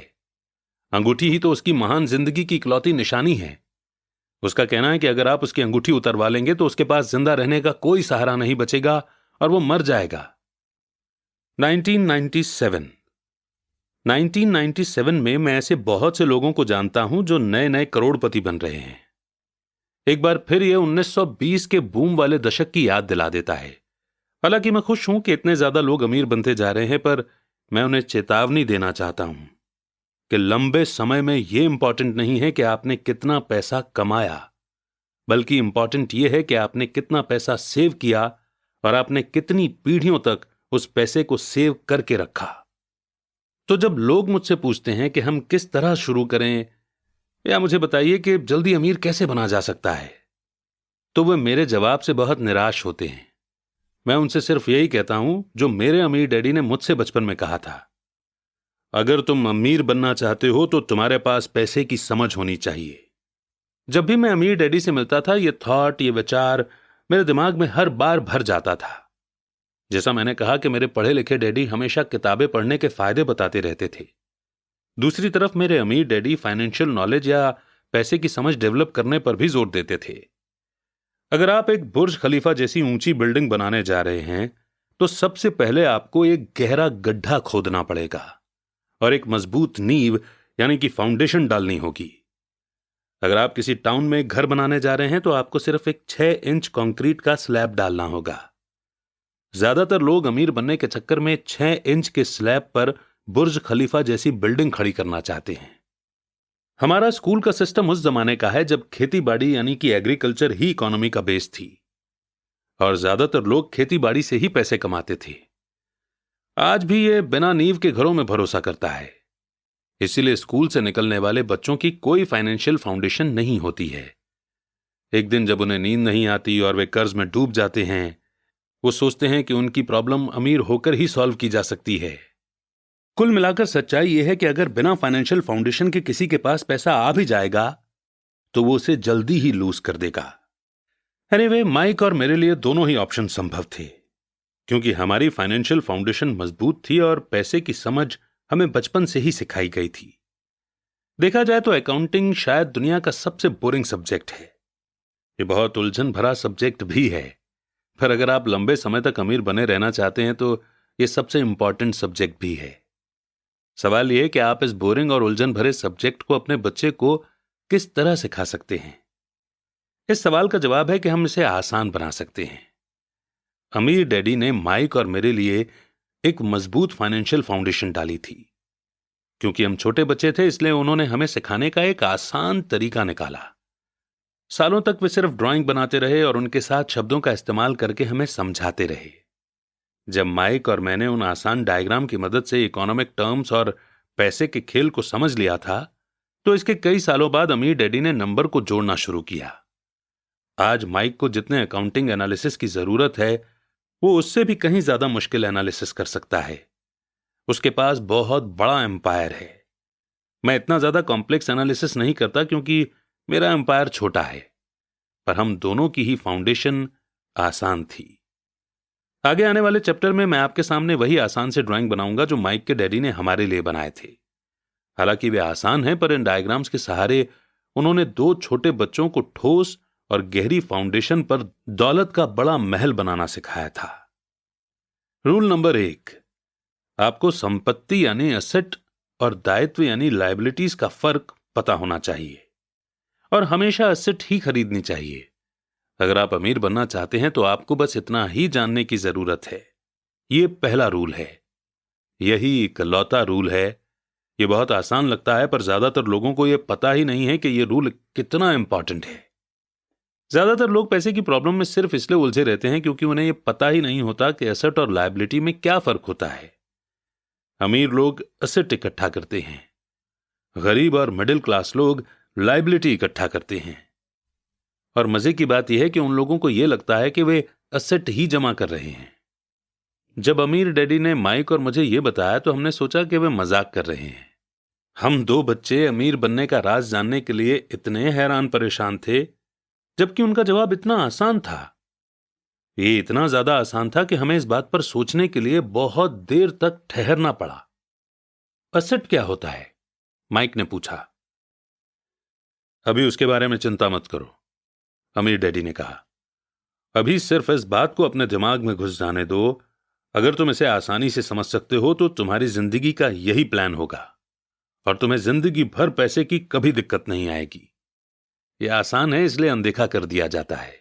अंगूठी ही तो उसकी महान जिंदगी की इकलौती निशानी है। उसका कहना है कि अगर आप उसकी अंगूठी उतरवा लेंगे तो उसके पास जिंदा रहने का कोई सहारा नहीं बचेगा और वो मर जाएगा। 1997 में मैं ऐसे बहुत से लोगों को जानता हूं जो नए नए करोड़पति बन रहे हैं। एक बार फिर यह 1920 के बूम वाले दशक की याद दिला देता है। हालांकि मैं खुश हूं कि इतने ज्यादा लोग अमीर बनते जा रहे हैं, पर मैं उन्हें चेतावनी देना चाहता हूं कि लंबे समय में यह इंपॉर्टेंट नहीं है कि आपने कितना पैसा कमाया, बल्कि इंपॉर्टेंट यह है कि आपने कितना पैसा सेव किया और आपने कितनी पीढ़ियों तक उस पैसे को सेव करके रखा। तो जब लोग मुझसे पूछते हैं कि हम किस तरह शुरू करें या मुझे बताइए कि जल्दी अमीर कैसे बना जा सकता है, तो वे मेरे जवाब से बहुत निराश होते हैं। मैं उनसे सिर्फ यही कहता हूं जो मेरे अमीर डैडी ने मुझसे बचपन में कहा था, अगर तुम अमीर बनना चाहते हो तो तुम्हारे पास पैसे की समझ होनी चाहिए। जब भी मैं अमीर डैडी से मिलता था ये थॉट, ये विचार मेरे दिमाग में हर बार भर जाता था। जैसा मैंने कहा कि मेरे पढ़े लिखे डैडी हमेशा किताबें पढ़ने के फायदे बताते रहते थे, दूसरी तरफ मेरे अमीर डैडी फाइनेंशियल नॉलेज या पैसे की समझ डेवलप करने पर भी जोर देते थे। अगर आप एक बुर्ज खलीफा जैसी ऊंची बिल्डिंग बनाने जा रहे हैं तो सबसे पहले आपको एक गहरा गड्ढा खोदना पड़ेगा और एक मजबूत नींव यानी कि फाउंडेशन डालनी होगी। अगर आप किसी टाउन में एक घर बनाने जा रहे हैं तो आपको सिर्फ एक 6 इंच कंक्रीट का स्लैब डालना होगा। ज्यादातर लोग अमीर बनने के चक्कर में 6 इंच के स्लैब पर बुर्ज खलीफा जैसी बिल्डिंग खड़ी करना चाहते हैं। हमारा स्कूल का सिस्टम उस जमाने का है जब खेती बाड़ी यानी कि एग्रीकल्चर ही इकोनॉमी का बेस थी और ज्यादातर लोग खेती बाड़ी से ही पैसे कमाते थे। आज भी ये बिना नींव के घरों में भरोसा करता है। इसीलिए स्कूल से निकलने वाले बच्चों की कोई फाइनेंशियल फाउंडेशन नहीं होती है। एक दिन जब उन्हें नींद नहीं आती और वे कर्ज में डूब जाते हैं, वो सोचते हैं कि उनकी प्रॉब्लम अमीर होकर ही सॉल्व की जा सकती है। कुल मिलाकर सच्चाई यह है कि अगर बिना फाइनेंशियल फाउंडेशन के किसी के पास पैसा आ भी जाएगा तो वो उसे जल्दी ही लूज कर देगा। एनीवे, माइक और मेरे लिए दोनों ही ऑप्शन संभव थे क्योंकि हमारी फाइनेंशियल फाउंडेशन मजबूत थी और पैसे की समझ हमें बचपन से ही सिखाई गई थी। देखा जाए तो अकाउंटिंग शायद दुनिया का सबसे बोरिंग सब्जेक्ट है। ये बहुत उलझन भरा सब्जेक्ट भी है, पर अगर आप लंबे समय तक अमीर बने रहना चाहते हैं तो यह सबसे इंपॉर्टेंट सब्जेक्ट भी है। सवाल यह है कि आप इस बोरिंग और उलझन भरे सब्जेक्ट को अपने बच्चे को किस तरह सिखा सकते हैं। इस सवाल का जवाब है कि हम इसे आसान बना सकते हैं। अमीर डैडी ने माइक और मेरे लिए एक मजबूत फाइनेंशियल फाउंडेशन डाली थी। क्योंकि हम छोटे बच्चे थे इसलिए उन्होंने हमें सिखाने का एक आसान तरीका निकाला। सालों तक वे सिर्फ ड्राइंग बनाते रहे और उनके साथ शब्दों का इस्तेमाल करके हमें समझाते रहे। जब माइक और मैंने उन आसान डायग्राम की मदद से इकोनॉमिक टर्म्स और पैसे के खेल को समझ लिया था तो इसके कई सालों बाद अमीर डैडी ने नंबर को जोड़ना शुरू किया। आज माइक को जितने अकाउंटिंग एनालिसिस की जरूरत है वो उससे भी कहीं ज्यादा मुश्किल एनालिसिस कर सकता है। उसके पास बहुत बड़ा एम्पायर है। मैं इतना ज्यादा कॉम्प्लेक्स एनालिसिस नहीं करता क्योंकि मेरा एम्पायर छोटा है, पर हम दोनों की ही फाउंडेशन आसान थी। आगे आने वाले चैप्टर में मैं आपके सामने वही आसान से ड्राइंग बनाऊंगा जो माइक के डैडी ने हमारे लिए बनाए थे। हालांकि वे आसान हैं, पर इन डायग्राम्स के सहारे उन्होंने 2 छोटे बच्चों को ठोस और गहरी फाउंडेशन पर दौलत का बड़ा महल बनाना सिखाया था। रूल नंबर 1, आपको संपत्ति यानी एसेट और दायित्व यानी लायबिलिटीज का फर्क पता होना चाहिए और हमेशा एसेट ही खरीदनी चाहिए। अगर आप अमीर बनना चाहते हैं तो आपको बस इतना ही जानने की जरूरत है। यह पहला रूल है, यही इकलौता रूल है। यह बहुत आसान लगता है पर ज्यादातर लोगों को यह पता ही नहीं है कि यह रूल कितना इंपॉर्टेंट है। ज्यादातर लोग पैसे की प्रॉब्लम में सिर्फ इसलिए उलझे रहते हैं क्योंकि उन्हें यह पता ही नहीं होता कि एसेट और लायबिलिटी में क्या फर्क होता है। अमीर लोग एसेट इकट्ठा करते हैं, गरीब और मिडिल क्लास लोग लायबिलिटी इकट्ठा करते हैं। और मजे की बात यह है कि उन लोगों को यह लगता है कि वे एसेट ही जमा कर रहे हैं। जब अमीर डैडी ने माइक और मुझे यह बताया तो हमने सोचा कि वे मजाक कर रहे हैं। हम 2 बच्चे अमीर बनने का राज जानने के लिए इतने हैरान परेशान थे जबकि उनका जवाब इतना आसान था। ये इतना ज्यादा आसान था कि हमें इस बात पर सोचने के लिए बहुत देर तक ठहरना पड़ा। एसेट क्या होता है? माइक ने पूछा। अभी उसके बारे में चिंता मत करो, अमीर डैडी ने कहा। अभी सिर्फ इस बात को अपने दिमाग में घुस जाने दो। अगर तुम इसे आसानी से समझ सकते हो तो तुम्हारी जिंदगी का यही प्लान होगा और तुम्हें जिंदगी भर पैसे की कभी दिक्कत नहीं आएगी। यह आसान है इसलिए अनदेखा कर दिया जाता है।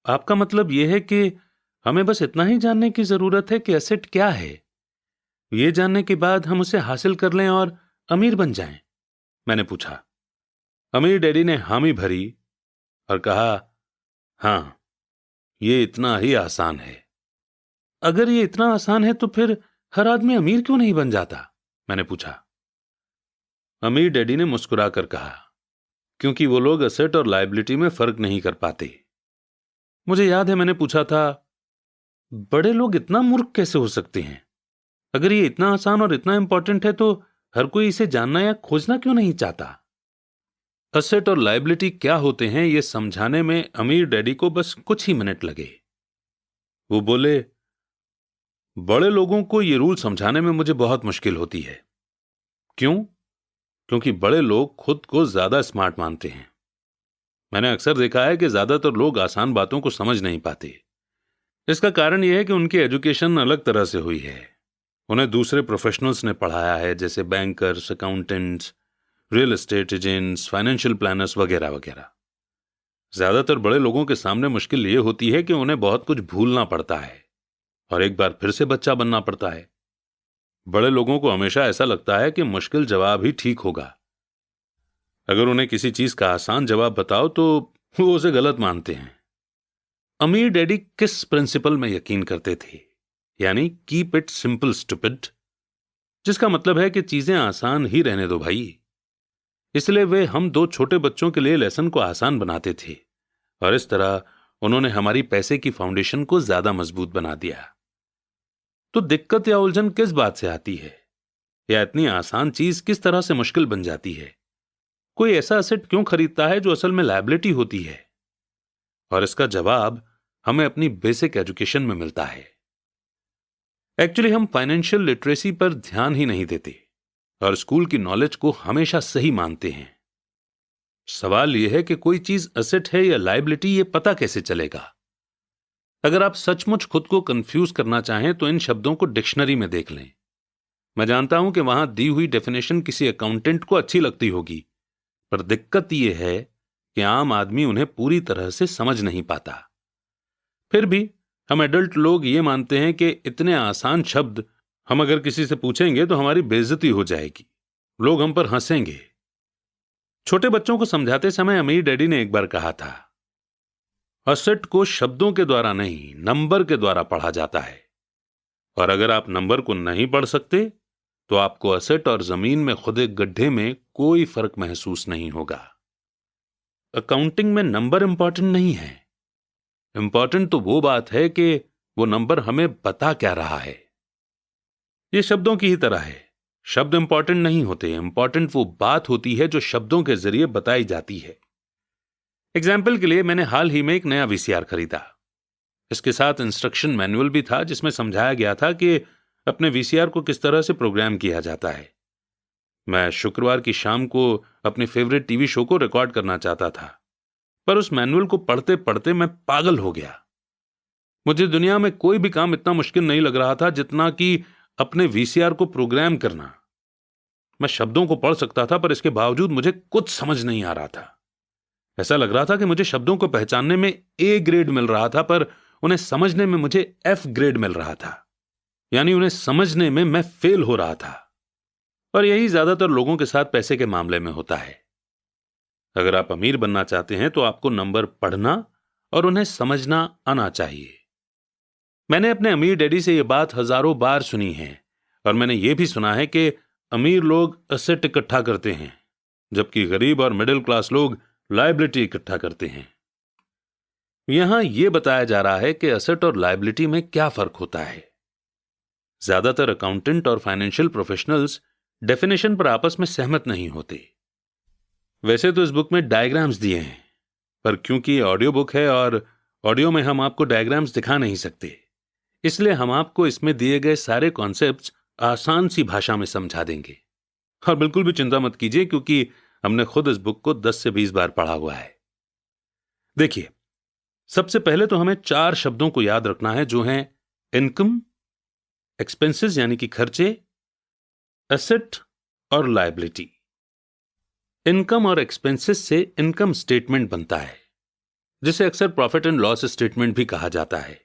आपका मतलब यह है कि हमें बस इतना ही जानने की जरूरत है कि एसेट क्या है। यह जानने के बाद हम उसे हासिल कर लें और अमीर बन जाएं? मैंने पूछा। अमीर डैडी ने हामी भरी और कहा, हां, यह इतना ही आसान है। अगर यह इतना आसान है तो फिर हर आदमी अमीर क्यों नहीं बन जाता? मैंने पूछा। अमीर डैडी ने मुस्कुराकर कहा, क्योंकि वो लोग एसेट और लायबिलिटी में फर्क नहीं कर पाते। मुझे याद है मैंने पूछा था, बड़े लोग इतना मूर्ख कैसे हो सकते हैं? अगर ये इतना आसान और इतना इंपॉर्टेंट है तो हर कोई इसे जानना या खोजना क्यों नहीं चाहता? एसेट और लायबिलिटी क्या होते हैं यह समझाने में अमीर डैडी को बस कुछ ही मिनट लगे। वो बोले, बड़े लोगों को ये रूल समझाने में मुझे बहुत मुश्किल होती है। क्यों? क्योंकि बड़े लोग खुद को ज्यादा स्मार्ट मानते हैं। मैंने अक्सर देखा है कि ज्यादातर लोग आसान बातों को समझ नहीं पाते। इसका कारण यह है कि उनकी एजुकेशन अलग तरह से हुई है। उन्हें दूसरे प्रोफेशनल्स ने पढ़ाया है, जैसे bankers, accountants, real estate agents, financial planners वगैरह वगैरह। ज्यादातर बड़े लोगों के सामने मुश्किल ये होती है कि उन्हें बहुत कुछ भूलना पड़ता है और एक बार फिर से बच्चा बनना पड़ता है। बड़े लोगों को हमेशा ऐसा लगता है कि मुश्किल जवाब ही ठीक होगा। अगर उन्हें किसी चीज का आसान जवाब बताओ तो वो उसे गलत मानते हैं। अमीर डैडी किस प्रिंसिपल में यकीन करते थे? यानी कीप इट सिंपल स्टूपिड, जिसका मतलब है कि चीजें आसान ही रहने दो भाई। इसलिए वे हम दो छोटे बच्चों के लिए लेसन को आसान बनाते थे और इस तरह उन्होंने हमारी पैसे की फाउंडेशन को ज्यादा मजबूत बना दिया। तो दिक्कत या उलझन किस बात से आती है, या इतनी आसान चीज किस तरह से मुश्किल बन जाती है? कोई ऐसा एसेट क्यों खरीदता है जो असल में लायबिलिटी होती है? और इसका जवाब हमें अपनी बेसिक एजुकेशन में मिलता है। एक्चुअली हम फाइनेंशियल लिटरेसी पर ध्यान ही नहीं देते और स्कूल की नॉलेज को हमेशा सही मानते हैं। सवाल यह है कि कोई चीज एसेट है या लायबिलिटी, ये पता कैसे चलेगा? अगर आप सचमुच खुद को कंफ्यूज करना चाहें तो इन शब्दों को डिक्शनरी में देख लें। मैं जानता हूं कि वहां दी हुई डेफिनेशन किसी अकाउंटेंट को अच्छी लगती होगी, पर दिक्कत यह है कि आम आदमी उन्हें पूरी तरह से समझ नहीं पाता। फिर भी हम एडल्ट लोग ये मानते हैं कि इतने आसान शब्द हम अगर किसी से पूछेंगे तो हमारी बेइज्जती हो जाएगी, लोग हम पर हंसेंगे। छोटे बच्चों को समझाते समय अमीर डैडी ने एक बार कहा था, असेट को शब्दों के द्वारा नहीं, नंबर के द्वारा पढ़ा जाता है। और अगर आप नंबर को नहीं पढ़ सकते तो आपको असेट और जमीन में खुदे गड्ढे में कोई फर्क महसूस नहीं होगा। अकाउंटिंग में नंबर इंपॉर्टेंट नहीं है, इंपॉर्टेंट तो वो बात है कि वो नंबर हमें बता क्या रहा है। ये शब्दों की ही तरह है, शब्द इंपॉर्टेंट नहीं होते, इंपॉर्टेंट वो बात होती है जो शब्दों के जरिए बताई जाती है। एग्जाम्पल के लिए मैंने हाल ही में एक नया वीसीआर खरीदा। इसके साथ इंस्ट्रक्शन मैनुअल भी था जिसमें समझाया गया था कि अपने वीसीआर को किस तरह से प्रोग्राम किया जाता है। मैं शुक्रवार की शाम को अपने फेवरेट टीवी शो को रिकॉर्ड करना चाहता था, पर उस मैनुअल को पढ़ते पढ़ते मैं पागल हो गया। मुझे दुनिया में कोई भी काम इतना मुश्किल नहीं लग रहा था जितना कि अपने वीसीआर को प्रोग्राम करना। मैं शब्दों को पढ़ सकता था, पर इसके बावजूद मुझे कुछ समझ नहीं आ रहा था। ऐसा लग रहा था कि मुझे शब्दों को पहचानने में ए ग्रेड मिल रहा था, पर उन्हें समझने में मुझे एफ ग्रेड मिल रहा था। यानी उन्हें समझने में मैं फेल हो रहा था। और यही ज्यादातर लोगों के साथ पैसे के मामले में होता है। अगर आप अमीर बनना चाहते हैं तो आपको नंबर पढ़ना और उन्हें समझना आना चाहिए। मैंने अपने अमीर डैडी से यह बात हजारों बार सुनी है और मैंने यह भी सुना है कि अमीर लोग एसेट इकट्ठा करते हैं जबकि गरीब और मिडिल क्लास लोग लायबिलिटी इकट्ठा करते हैं। यहां यह बताया जा रहा है कि एसेट और लायबिलिटी में क्या फर्क होता है। ज्यादातर अकाउंटेंट और फाइनेंशियल प्रोफेशनल्स डेफिनेशन पर आपस में सहमत नहीं होते। वैसे तो इस बुक में डायग्राम्स दिए हैं, पर क्योंकि ये ऑडियो बुक है और ऑडियो में हम आपको डायग्राम्स दिखा नहीं सकते, इसलिए हम आपको इसमें दिए गए सारे कॉन्सेप्ट्स आसान सी भाषा में समझा देंगे। और बिल्कुल भी चिंता मत कीजिए, क्योंकि हमने खुद इस बुक को 10 से 20 बार पढ़ा हुआ है। देखिए, सबसे पहले तो हमें 4 शब्दों को याद रखना है, जो हैं इनकम, एक्सपेंसेस यानी कि खर्चे, एसेट और लायबिलिटी। इनकम और एक्सपेंसेस से इनकम स्टेटमेंट बनता है, जिसे अक्सर प्रॉफिट एंड लॉस स्टेटमेंट भी कहा जाता है।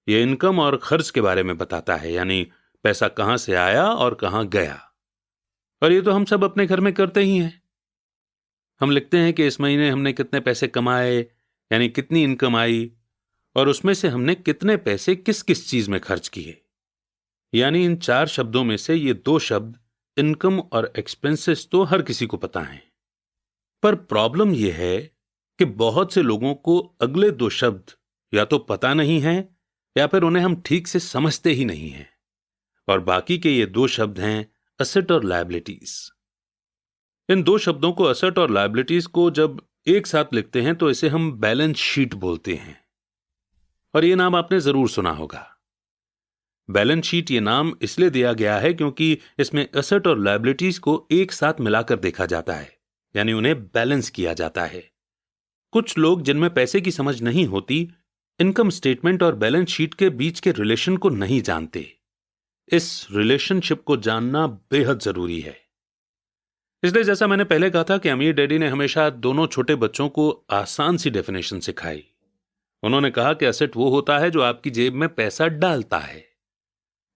यह इनकम और खर्च के बारे में बताता है, यानी पैसा कहां से आया और कहां गया। और ये तो हम सब अपने घर में करते ही हैं। हम लिखते हैं कि इस महीने हमने कितने पैसे कमाए, यानी कितनी इनकम आई, और उसमें से हमने कितने पैसे किस किस चीज में खर्च किए। यानी इन 4 शब्दों में से ये 2 शब्द इनकम और एक्सपेंसेस तो हर किसी को पता है। पर प्रॉब्लम यह है कि बहुत से लोगों को अगले 2 शब्द या तो पता नहीं है या फिर उन्हें हम ठीक से समझते ही नहीं हैं। और बाकी के ये 2 शब्द हैं एसेट और लायबिलिटीज। इन 2 शब्दों को, एसेट और लायबिलिटीज को, जब एक साथ लिखते हैं तो इसे हम बैलेंस शीट बोलते हैं। और ये नाम आपने जरूर सुना होगा। बैलेंस शीट ये नाम इसलिए दिया गया है क्योंकि इसमें एसेट और लायबिलिटीज को एक साथ मिलाकर देखा जाता है, यानी उन्हें बैलेंस किया जाता है। कुछ लोग जिनमें पैसे की समझ नहीं होती, इनकम स्टेटमेंट और बैलेंस शीट के बीच के रिलेशन को नहीं जानते। इस रिलेशनशिप को जानना बेहद जरूरी है। इसलिए जैसा मैंने पहले कहा था कि अमीर डैडी ने हमेशा दोनों छोटे बच्चों को आसान सी डेफिनेशन सिखाई। उन्होंने कहा कि एसेट वो होता है जो आपकी जेब में पैसा डालता है।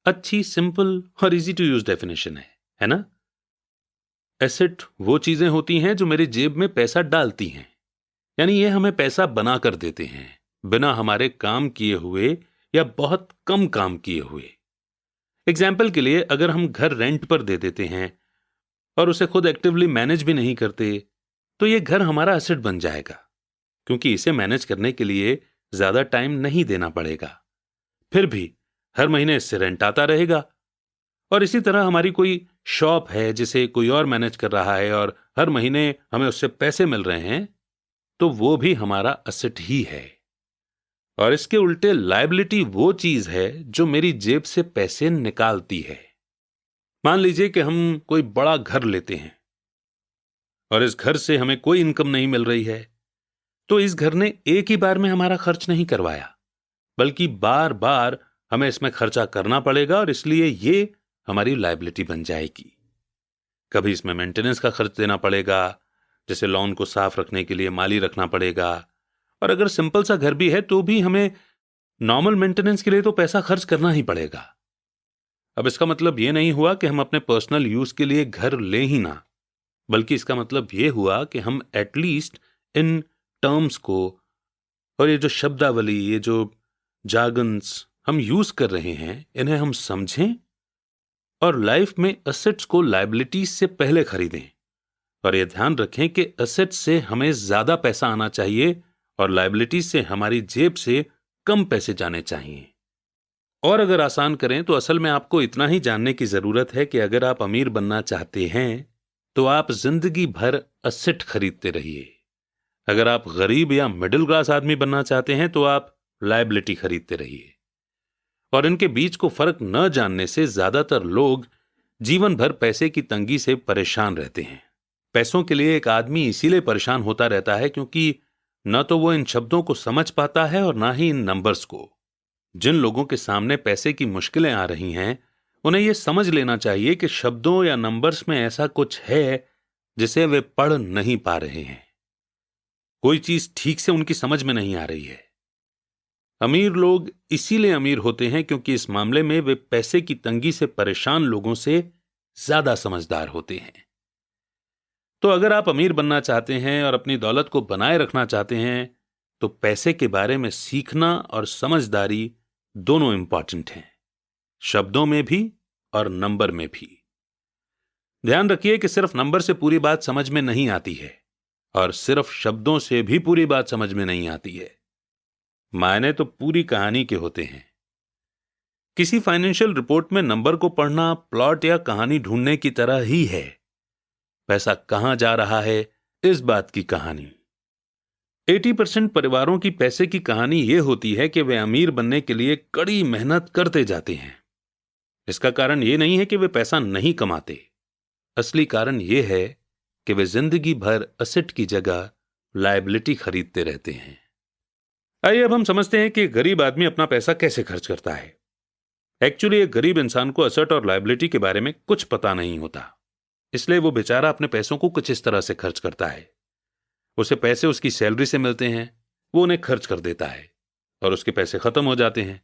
अच्छी, सिंपल और इजी टू यूज डेफिनेशन है ना? एसेट वो चीजें होती हैं जो मेरी जेब में पैसा डालती हैं, यानी ये हमें पैसा बना कर देते हैं बिना हमारे काम किए हुए या बहुत कम काम किए हुए। एग्जाम्पल के लिए, अगर हम घर रेंट पर दे देते हैं और उसे खुद एक्टिवली मैनेज भी नहीं करते, तो ये घर हमारा एसेट बन जाएगा, क्योंकि इसे मैनेज करने के लिए ज्यादा टाइम नहीं देना पड़ेगा। फिर भी हर महीने इससे रेंट आता रहेगा। और इसी तरह हमारी कोई शॉप है जिसे कोई और मैनेज कर रहा है और हर महीने हमें उससे पैसे मिल रहे हैं, तो वो भी हमारा एसेट ही है। और इसके उल्टे लायबिलिटी वो चीज है जो मेरी जेब से पैसे निकालती है। मान लीजिए कि हम कोई बड़ा घर लेते हैं और इस घर से हमें कोई इनकम नहीं मिल रही है, तो इस घर ने एक ही बार में हमारा खर्च नहीं करवाया, बल्कि बार बार हमें इसमें खर्चा करना पड़ेगा और इसलिए ये हमारी लायबिलिटी बन जाएगी। कभी इसमें मेंटेनेंस का खर्च देना पड़ेगा, जैसे लॉन को साफ रखने के लिए माली रखना पड़ेगा। और अगर सिंपल सा घर भी है तो भी हमें नॉर्मल मेंटेनेंस के लिए तो पैसा खर्च करना ही पड़ेगा। अब इसका मतलब यह नहीं हुआ कि हम अपने पर्सनल यूज के लिए घर ले ही ना, बल्कि इसका मतलब यह हुआ कि हम एटलीस्ट इन टर्म्स को और ये जो शब्दावली, ये जो जार्गन्स हम यूज कर रहे हैं, इन्हें हम समझें और लाइफ में एसेट्स को लायबिलिटीज से पहले खरीदें। और यह ध्यान रखें कि एसेट्स से हमें ज्यादा पैसा आना चाहिए और लायबिलिटीज से हमारी जेब से कम पैसे जाने चाहिए। और अगर आसान करें तो असल में आपको इतना ही जानने की जरूरत है कि अगर आप अमीर बनना चाहते हैं तो आप जिंदगी भर एसेट खरीदते रहिए। अगर आप गरीब या मिडिल क्लास आदमी बनना चाहते हैं तो आप लायबिलिटी खरीदते रहिए। और इनके बीच को फर्क न जानने से ज्यादातर लोग जीवन भर पैसे की तंगी से परेशान रहते हैं। पैसों के लिए एक आदमी इसीलिए परेशान होता रहता है क्योंकि न तो वो इन शब्दों को समझ पाता है और ना ही इन नंबर्स को। जिन लोगों के सामने पैसे की मुश्किलें आ रही हैं, उन्हें यह समझ लेना चाहिए कि शब्दों या नंबर्स में ऐसा कुछ है जिसे वे पढ़ नहीं पा रहे हैं। कोई चीज ठीक से उनकी समझ में नहीं आ रही है। अमीर लोग इसीलिए अमीर होते हैं क्योंकि इस मामले में वे पैसे की तंगी से परेशान लोगों से ज्यादा समझदार होते हैं। तो अगर आप अमीर बनना चाहते हैं और अपनी दौलत को बनाए रखना चाहते हैं तो पैसे के बारे में सीखना और समझदारी दोनों इंपॉर्टेंट हैं, शब्दों में भी और नंबर में भी। ध्यान रखिए कि सिर्फ नंबर से पूरी बात समझ में नहीं आती है और सिर्फ शब्दों से भी पूरी बात समझ में नहीं आती है। मायने तो पूरी कहानी के होते हैं। किसी फाइनेंशियल रिपोर्ट में नंबर को पढ़ना प्लॉट या कहानी ढूंढने की तरह ही है। पैसा कहां जा रहा है, इस बात की कहानी। 80% परिवारों की पैसे की कहानी यह होती है कि वे अमीर बनने के लिए कड़ी मेहनत करते जाते हैं। इसका कारण यह नहीं है कि वे पैसा नहीं कमाते, असली कारण यह है कि वे जिंदगी भर एसेट की जगह लायबिलिटी खरीदते रहते हैं। आइए अब हम समझते हैं कि गरीब आदमी अपना पैसा कैसे खर्च करता है। एक्चुअली एक गरीब इंसान को एसेट और लायबिलिटी के बारे में कुछ पता नहीं होता, इसलिए वो बेचारा अपने पैसों को कुछ इस तरह से खर्च करता है। उसे पैसे उसकी सैलरी से मिलते हैं, वो उन्हें खर्च कर देता है और उसके पैसे खत्म हो जाते हैं।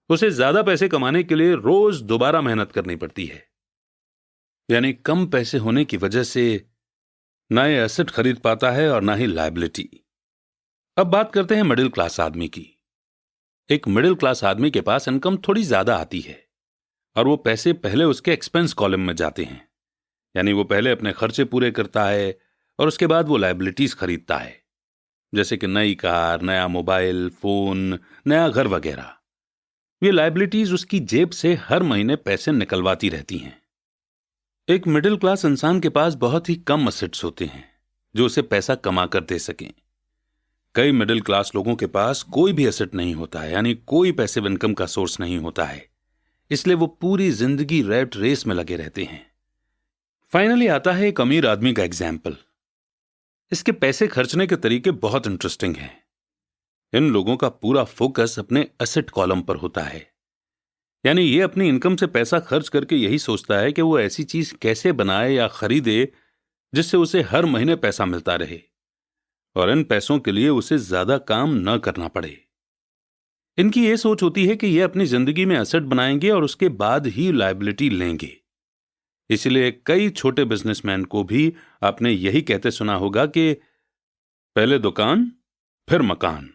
उसे ज्यादा पैसे कमाने के लिए रोज दोबारा मेहनत करनी पड़ती है, यानी कम पैसे होने की वजह से ना ये एसेट खरीद पाता है और ना ही लायबिलिटी। अब बात करते हैं मिडिल क्लास आदमी की। एक मिडिल क्लास आदमी के पास इनकम थोड़ी ज्यादा आती है और वो पैसे पहले उसके एक्सपेंस कॉलम में जाते हैं, यानी वो पहले अपने खर्चे पूरे करता है और उसके बाद वो लायबिलिटीज खरीदता है, जैसे कि नई कार, नया मोबाइल फोन, नया घर वगैरह। ये लायबिलिटीज उसकी जेब से हर महीने पैसे निकलवाती रहती हैं। एक मिडिल क्लास इंसान के पास बहुत ही कम एसेट्स होते हैं जो उसे पैसा कमा कर दे सकें। कई मिडिल क्लास लोगों के पास कोई भी एसेट नहीं होता है, यानी कोई पैसिव इनकम का सोर्स नहीं होता है, इसलिए वो पूरी जिंदगी रैट रेस में लगे रहते हैं। फाइनली आता है एक अमीर आदमी का एग्जाम्पल। इसके पैसे खर्चने के तरीके बहुत इंटरेस्टिंग हैं। इन लोगों का पूरा फोकस अपने एसेट कॉलम पर होता है, यानी ये अपनी इनकम से पैसा खर्च करके यही सोचता है कि वो ऐसी चीज कैसे बनाए या खरीदे जिससे उसे हर महीने पैसा मिलता रहे और इन पैसों के लिए उसे ज्यादा काम न करना पड़े। इनकी ये सोच होती है कि ये अपनी जिंदगी में एसेट बनाएंगे और उसके बाद ही लायबिलिटी लेंगे। इसलिए कई छोटे बिजनेसमैन को भी आपने यही कहते सुना होगा कि पहले दुकान फिर मकान।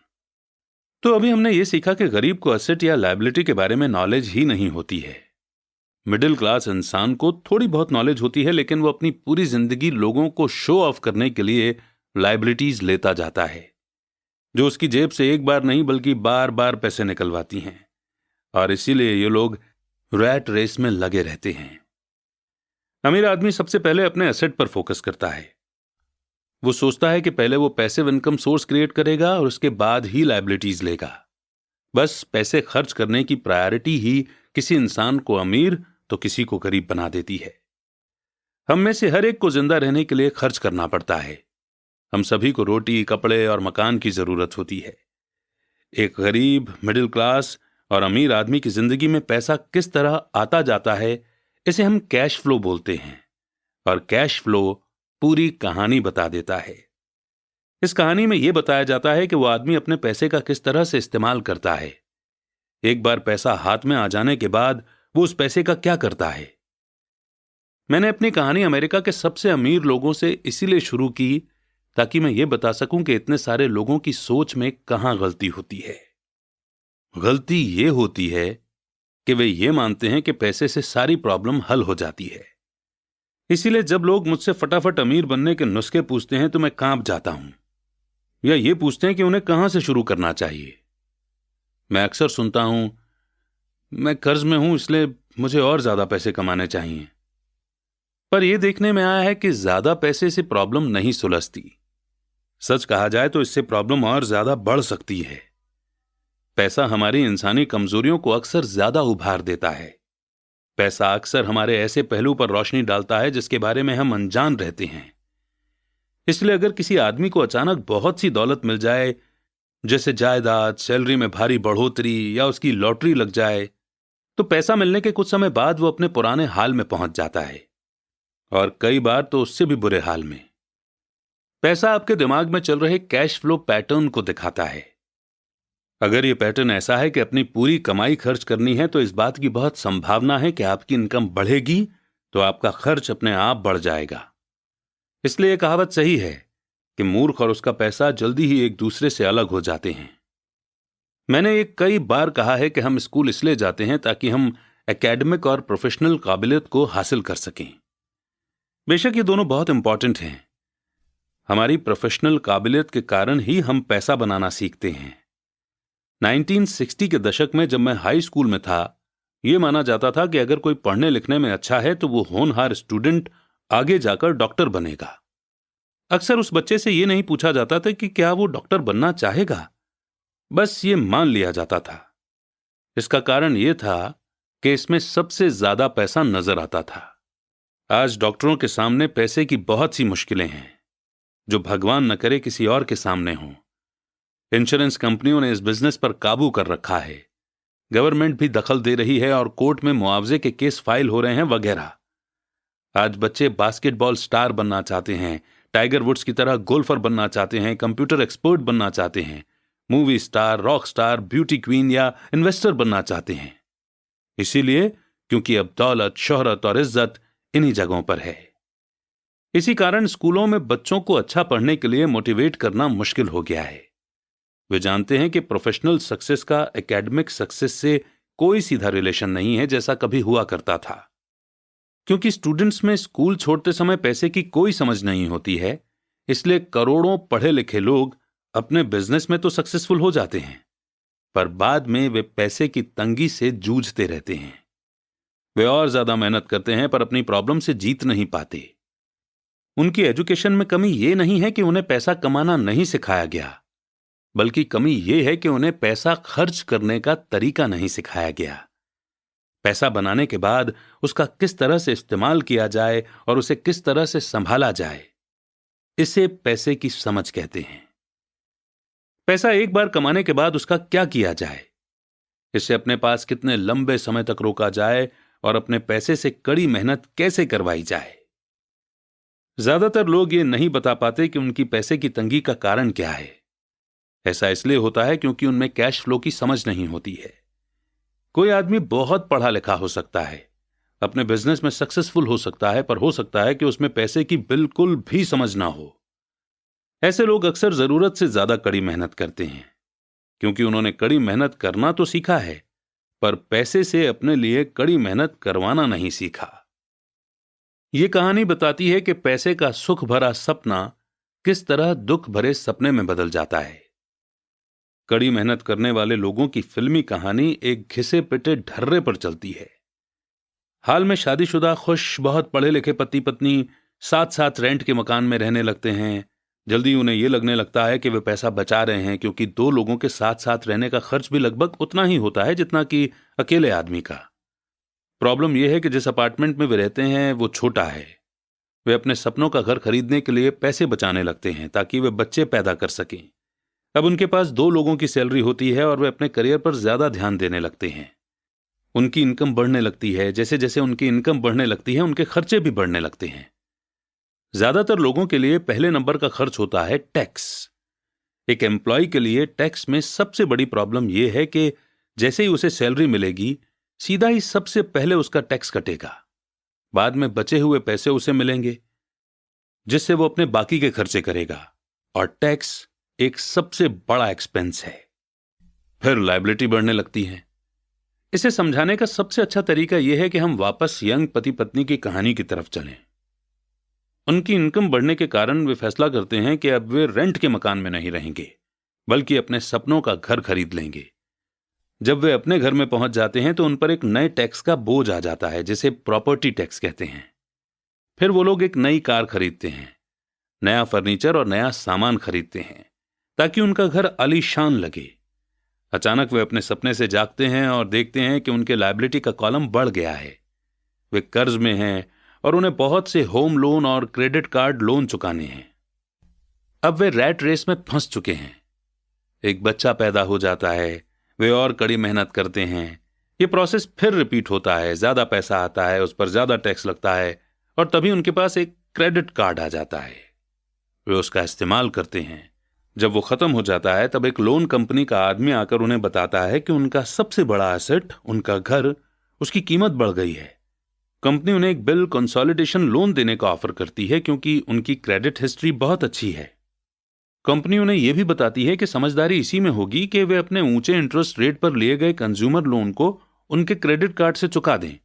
तो अभी हमने ये सीखा कि गरीब को एसेट या लायबिलिटी के बारे में नॉलेज ही नहीं होती है। मिडिल क्लास इंसान को थोड़ी बहुत नॉलेज होती है, लेकिन वो अपनी पूरी जिंदगी लोगों को शो ऑफ करने के लिए लायबिलिटीज लेता जाता है, जो उसकी जेब से एक बार नहीं बल्कि बार बार पैसे निकलवाती हैं, और इसीलिए ये लोग रैट रेस में लगे रहते हैं। अमीर आदमी सबसे पहले अपने एसेट पर फोकस करता है। वो सोचता है कि पहले वो पैसिव इनकम सोर्स क्रिएट करेगा और उसके बाद ही लायबिलिटीज लेगा। बस पैसे खर्च करने की प्रायोरिटी ही किसी इंसान को अमीर तो किसी को गरीब बना देती है। हम में से हर एक को जिंदा रहने के लिए खर्च करना पड़ता है। हम सभी को रोटी, कपड़े और मकान की जरूरत होती है। एक गरीब, मिडिल क्लास और अमीर आदमी की जिंदगी में पैसा किस तरह आता जाता है, इसे हम कैश फ्लो बोलते हैं, और कैश फ्लो पूरी कहानी बता देता है। इस कहानी में यह बताया जाता है कि वो आदमी अपने पैसे का किस तरह से इस्तेमाल करता है। एक बार पैसा हाथ में आ जाने के बाद वो उस पैसे का क्या करता है। मैंने अपनी कहानी अमेरिका के सबसे अमीर लोगों से इसीलिए शुरू की ताकि मैं ये बता सकूं कि इतने सारे लोगों की सोच में कहां गलती होती है। गलती ये होती है कि वे ये मानते हैं कि पैसे से सारी प्रॉब्लम हल हो जाती है। इसीलिए जब लोग मुझसे फटाफट अमीर बनने के नुस्खे पूछते हैं तो मैं कांप जाता हूं, या ये पूछते हैं कि उन्हें कहां से शुरू करना चाहिए। मैं अक्सर सुनता हूं, मैं कर्ज में हूं इसलिए मुझे और ज्यादा पैसे कमाने चाहिए। पर यह देखने में आया है कि ज्यादा पैसे से प्रॉब्लम नहीं सुलझती। सच कहा जाए तो इससे प्रॉब्लम और ज्यादा बढ़ सकती है। पैसा हमारी इंसानी कमजोरियों को अक्सर ज्यादा उभार देता है। पैसा अक्सर हमारे ऐसे पहलू पर रोशनी डालता है जिसके बारे में हम अनजान रहते हैं। इसलिए अगर किसी आदमी को अचानक बहुत सी दौलत मिल जाए, जैसे जायदाद, सैलरी में भारी बढ़ोतरी या उसकी लॉटरी लग जाए, तो पैसा मिलने के कुछ समय बाद वो अपने पुराने हाल में पहुंच जाता है, और कई बार तो उससे भी बुरे हाल में। पैसा आपके दिमाग में चल रहे कैश फ्लो पैटर्न को दिखाता है। अगर यह पैटर्न ऐसा है कि अपनी पूरी कमाई खर्च करनी है, तो इस बात की बहुत संभावना है कि आपकी इनकम बढ़ेगी तो आपका खर्च अपने आप बढ़ जाएगा। इसलिए यह कहावत सही है कि मूर्ख और उसका पैसा जल्दी ही एक दूसरे से अलग हो जाते हैं। मैंने ये कई बार कहा है कि हम स्कूल इसलिए जाते हैं ताकि हम एकेडमिक और प्रोफेशनल काबिलियत को हासिल कर सकें। बेशक ये दोनों बहुत इंपॉर्टेंट हैं। हमारी प्रोफेशनल काबिलियत के कारण ही हम पैसा बनाना सीखते हैं। 1960 के दशक में जब मैं हाई स्कूल में था, यह माना जाता था कि अगर कोई पढ़ने लिखने में अच्छा है तो वो होनहार स्टूडेंट आगे जाकर डॉक्टर बनेगा। अक्सर उस बच्चे से यह नहीं पूछा जाता था कि क्या वो डॉक्टर बनना चाहेगा, बस ये मान लिया जाता था। इसका कारण यह था कि इसमें सबसे ज्यादा पैसा नजर आता था। आज डॉक्टरों के सामने पैसे की बहुत सी मुश्किलें हैं जो भगवान न करे किसी और के सामने हों। इंश्योरेंस कंपनियों ने इस बिजनेस पर काबू कर रखा है, गवर्नमेंट भी दखल दे रही है और कोर्ट में मुआवजे के केस फाइल हो रहे हैं वगैरह। आज बच्चे बास्केटबॉल स्टार बनना चाहते हैं, टाइगर वुड्स की तरह गोल्फर बनना चाहते हैं, कंप्यूटर एक्सपर्ट बनना चाहते हैं, movie star, rock star, beauty queen या इन्वेस्टर बनना चाहते हैं। इसीलिए क्योंकि अब दौलत, शोहरत और इज्जत इन्हीं जगहों पर है। इसी कारण स्कूलों में बच्चों को अच्छा पढ़ने के लिए मोटिवेट करना मुश्किल हो गया है। वे जानते हैं कि प्रोफेशनल सक्सेस का एकेडमिक सक्सेस से कोई सीधा रिलेशन नहीं है जैसा कभी हुआ करता था। क्योंकि स्टूडेंट्स में स्कूल छोड़ते समय पैसे की कोई समझ नहीं होती है, इसलिए करोड़ों पढ़े लिखे लोग अपने बिजनेस में तो सक्सेसफुल हो जाते हैं, पर बाद में वे पैसे की तंगी से जूझते रहते हैं। वे और ज्यादा मेहनत करते हैं पर अपनी प्रॉब्लम से जीत नहीं पाते। उनकी एजुकेशन में कमी यह नहीं है कि उन्हें पैसा कमाना नहीं सिखाया गया, बल्कि कमी यह है कि उन्हें पैसा खर्च करने का तरीका नहीं सिखाया गया। पैसा बनाने के बाद उसका किस तरह से इस्तेमाल किया जाए और उसे किस तरह से संभाला जाए, इसे पैसे की समझ कहते हैं। पैसा एक बार कमाने के बाद उसका क्या किया जाए, इसे अपने पास कितने लंबे समय तक रोका जाए और अपने पैसे से कड़ी मेहनत कैसे करवाई जाए। ज्यादातर लोग ये नहीं बता पाते कि उनकी पैसे की तंगी का कारण क्या है। ऐसा इसलिए होता है क्योंकि उनमें कैश फ्लो की समझ नहीं होती है। कोई आदमी बहुत पढ़ा लिखा हो सकता है, अपने बिजनेस में सक्सेसफुल हो सकता है, पर हो सकता है कि उसमें पैसे की बिल्कुल भी समझ ना हो। ऐसे लोग अक्सर जरूरत से ज्यादा कड़ी मेहनत करते हैं, क्योंकि उन्होंने कड़ी मेहनत करना तो सीखा है, पर पैसे से अपने लिए कड़ी मेहनत करवाना नहीं सीखा। यह कहानी बताती है कि पैसे का सुख भरा सपना किस तरह दुख भरे सपने में बदल जाता है। कड़ी मेहनत करने वाले लोगों की फिल्मी कहानी एक घिसे पिटे ढर्रे पर चलती है। हाल में शादीशुदा खुश बहुत पढ़े लिखे पति पत्नी साथ साथ रेंट के मकान में रहने लगते हैं। जल्दी उन्हें यह लगने लगता है कि वे पैसा बचा रहे हैं, क्योंकि दो लोगों के साथ साथ रहने का खर्च भी लगभग उतना ही होता है जितना कि अकेले आदमी का। प्रॉब्लम यह है कि जिस अपार्टमेंट में वे रहते हैं वो छोटा है। वे अपने सपनों का घर खरीदने के लिए पैसे बचाने लगते हैं ताकि वे बच्चे पैदा कर सकें। अब उनके पास दो लोगों की सैलरी होती है और वे अपने करियर पर ज्यादा ध्यान देने लगते हैं। उनकी इनकम बढ़ने लगती है। जैसे जैसे उनकी इनकम बढ़ने लगती है, उनके खर्चे भी बढ़ने लगते हैं। ज्यादातर लोगों के लिए पहले नंबर का खर्च होता है टैक्स। एक एम्प्लॉय के लिए टैक्स में सबसे बड़ी प्रॉब्लम यह है कि जैसे ही उसे सैलरी मिलेगी, सीधा ही सबसे पहले उसका टैक्स कटेगा। बाद में बचे हुए पैसे उसे मिलेंगे, जिससे वो अपने बाकी के खर्चे करेगा। और टैक्स एक सबसे बड़ा एक्सपेंस है। फिर लायबिलिटी बढ़ने लगती है। इसे समझाने का सबसे अच्छा तरीका यह है कि हम वापस यंग पति पत्नी की कहानी की तरफ चलें। उनकी इनकम बढ़ने के कारण वे फैसला करते हैं कि अब वे रेंट के मकान में नहीं रहेंगे, बल्कि अपने सपनों का घर खरीद लेंगे। जब वे अपने घर में पहुंच जाते हैं तो उन पर एक नए टैक्स का बोझ आ जाता है, जिसे प्रॉपर्टी टैक्स कहते हैं। फिर वो लोग एक नई कार खरीदते हैं, नया फर्नीचर और नया सामान खरीदते हैं ताकि उनका घर आलीशान लगे। अचानक वे अपने सपने से जागते हैं और देखते हैं कि उनके लायबिलिटी का कॉलम बढ़ गया है। वे कर्ज में हैं और उन्हें बहुत से होम लोन और क्रेडिट कार्ड लोन चुकाने हैं। अब वे रैट रेस में फंस चुके हैं। एक बच्चा पैदा हो जाता है, वे और कड़ी मेहनत करते हैं। ये प्रोसेस फिर रिपीट होता है। ज्यादा पैसा आता है, उस पर ज्यादा टैक्स लगता है और तभी उनके पास एक क्रेडिट कार्ड आ जाता है। वे उसका इस्तेमाल करते हैं। जब वो खत्म हो जाता है तब एक लोन कंपनी का आदमी आकर उन्हें बताता है कि उनका सबसे बड़ा एसेट, उनका घर, उसकी कीमत बढ़ गई है। कंपनी उन्हें एक बिल कंसोलिडेशन लोन देने का ऑफर करती है क्योंकि उनकी क्रेडिट हिस्ट्री बहुत अच्छी है। कंपनी उन्हें यह भी बताती है कि समझदारी इसी में होगी कि वे अपने ऊंचे इंटरेस्ट रेट पर लिए गए कंज्यूमर लोन को उनके क्रेडिट कार्ड से चुका दें,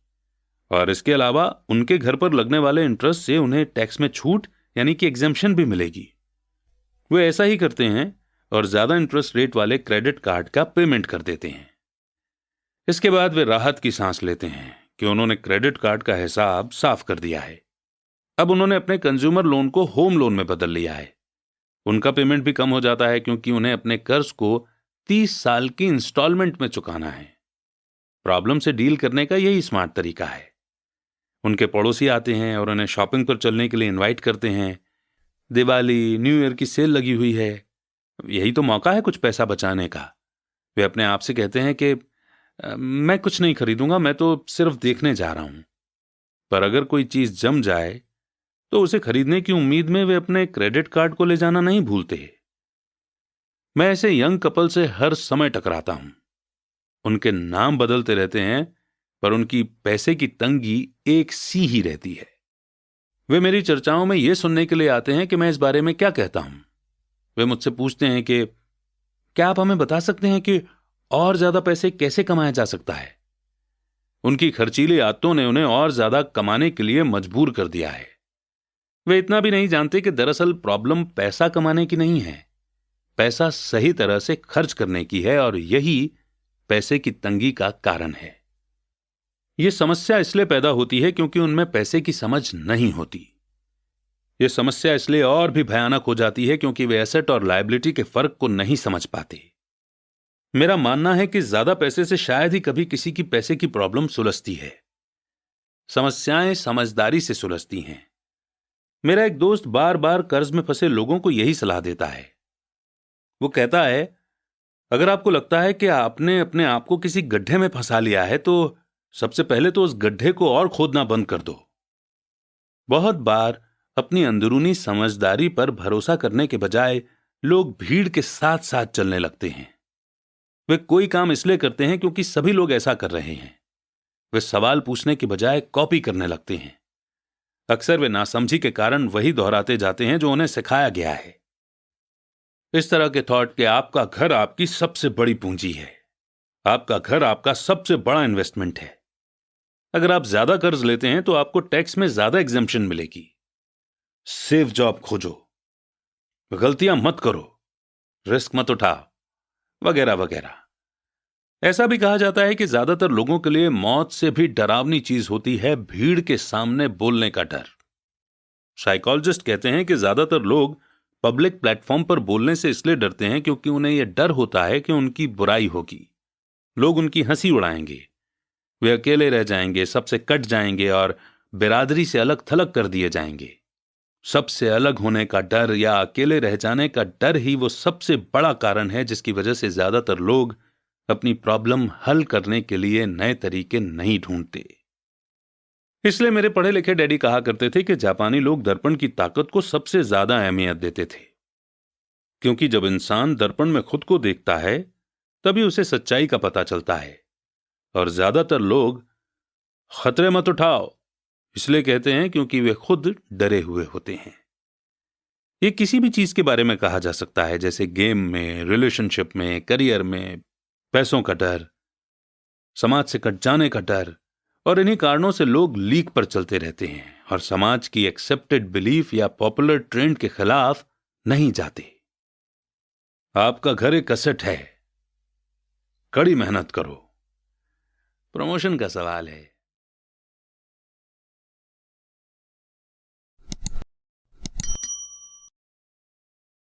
और इसके अलावा उनके घर पर लगने वाले इंटरेस्ट से उन्हें टैक्स में छूट यानी कि एग्जेम्पशन भी मिलेगी। वे ऐसा ही करते हैं और ज्यादा इंटरेस्ट रेट वाले क्रेडिट कार्ड का पेमेंट कर देते हैं। इसके बाद वे राहत की सांस लेते हैं कि उन्होंने क्रेडिट कार्ड का हिसाब साफ कर दिया है। अब उन्होंने अपने कंज्यूमर लोन को होम लोन में बदल लिया है। उनका पेमेंट भी कम हो जाता है क्योंकि उन्हें अपने कर्ज को 30 साल की इंस्टॉलमेंट में चुकाना है। प्रॉब्लम से डील करने का यही स्मार्ट तरीका है। उनके पड़ोसी आते हैं और उन्हें शॉपिंग पर चलने के लिए इनवाइट करते हैं। दिवाली, न्यू ईयर की सेल लगी हुई है, यही तो मौका है कुछ पैसा बचाने का। वे अपने आप से कहते हैं कि मैं कुछ नहीं खरीदूंगा, मैं तो सिर्फ देखने जा रहा हूं। पर अगर कोई चीज जम जाए तो उसे खरीदने की उम्मीद में वे अपने क्रेडिट कार्ड को ले जाना नहीं भूलते। मैं ऐसे यंग कपल से हर समय टकराता हूं। उनके नाम बदलते रहते हैं पर उनकी पैसे की तंगी एक सी ही रहती है। वे मेरी चर्चाओं में यह सुनने के लिए आते हैं कि मैं इस बारे में क्या कहता हूं। वे मुझसे पूछते हैं कि क्या आप हमें बता सकते हैं कि और ज्यादा पैसे कैसे कमाया जा सकता है। उनकी खर्चीली आदतों ने उन्हें और ज्यादा कमाने के लिए मजबूर कर दिया है। वे इतना भी नहीं जानते कि दरअसल प्रॉब्लम पैसा कमाने की नहीं है, पैसा सही तरह से खर्च करने की है, और यही पैसे की तंगी का कारण है। यह समस्या इसलिए पैदा होती है क्योंकि उनमें पैसे की समझ नहीं होती। यह समस्या इसलिए और भी भयानक हो जाती है क्योंकि वे एसेट और लायबिलिटी के फर्क को नहीं समझ पाते। मेरा मानना है कि ज्यादा पैसे से शायद ही कभी किसी की पैसे की प्रॉब्लम सुलझती है। समस्याएं समझदारी से सुलझती हैं। मेरा एक दोस्त बार बार कर्ज में फंसे लोगों को यही सलाह देता है। वो कहता है, अगर आपको लगता है कि आपने अपने आप को किसी गड्ढे में फंसा लिया है तो सबसे पहले तो उस गड्ढे को और खोदना बंद कर दो। बहुत बार अपनी अंदरूनी समझदारी पर भरोसा करने के बजाय लोग भीड़ के साथ साथ चलने लगते हैं। वे कोई काम इसलिए करते हैं क्योंकि सभी लोग ऐसा कर रहे हैं। वे सवाल पूछने के बजाय कॉपी करने लगते हैं। अक्सर वे नासमझी के कारण वही दोहराते जाते हैं जो उन्हें सिखाया गया है। इस तरह के थॉट कि आपका घर आपकी सबसे बड़ी पूंजी है, आपका घर आपका सबसे बड़ा इन्वेस्टमेंट है। अगर आप ज्यादा कर्ज लेते हैं तो आपको टैक्स में ज्यादा एग्जेम्पशन मिलेगी। सेफ जॉब खोजो, गलतियां मत करो, रिस्क मत उठाओ, वगैरह वगैरह। ऐसा भी कहा जाता है कि ज्यादातर लोगों के लिए मौत से भी डरावनी चीज होती है भीड़ के सामने बोलने का डर। साइकोलॉजिस्ट कहते हैं कि ज्यादातर लोग पब्लिक प्लेटफॉर्म पर बोलने से इसलिए डरते हैं क्योंकि उन्हें यह डर होता है कि उनकी बुराई होगी, लोग उनकी हंसी उड़ाएंगे, वे अकेले रह जाएंगे, सबसे कट जाएंगे और बिरादरी से अलग थलग कर दिए जाएंगे। सबसे अलग होने का डर या अकेले रह जाने का डर ही वो सबसे बड़ा कारण है जिसकी वजह से ज्यादातर लोग अपनी प्रॉब्लम हल करने के लिए नए तरीके नहीं ढूंढते। इसलिए मेरे पढ़े लिखे डैडी कहा करते थे कि जापानी लोग दर्पण की ताकत को सबसे ज्यादा अहमियत देते थे, क्योंकि जब इंसान दर्पण में खुद को देखता है तभी उसे सच्चाई का पता चलता है। और ज्यादातर लोग खतरे मत उठाओ इसलिए कहते हैं क्योंकि वे खुद डरे हुए होते हैं। ये किसी भी चीज के बारे में कहा जा सकता है, जैसे गेम में, रिलेशनशिप में, करियर में, पैसों का डर, समाज से कट जाने का डर। और इन्हीं कारणों से लोग लीक पर चलते रहते हैं और समाज की एक्सेप्टेड बिलीफ या पॉपुलर ट्रेंड के खिलाफ नहीं जाते। आपका घर एक असेट है, कड़ी मेहनत करो। प्रमोशन का सवाल है।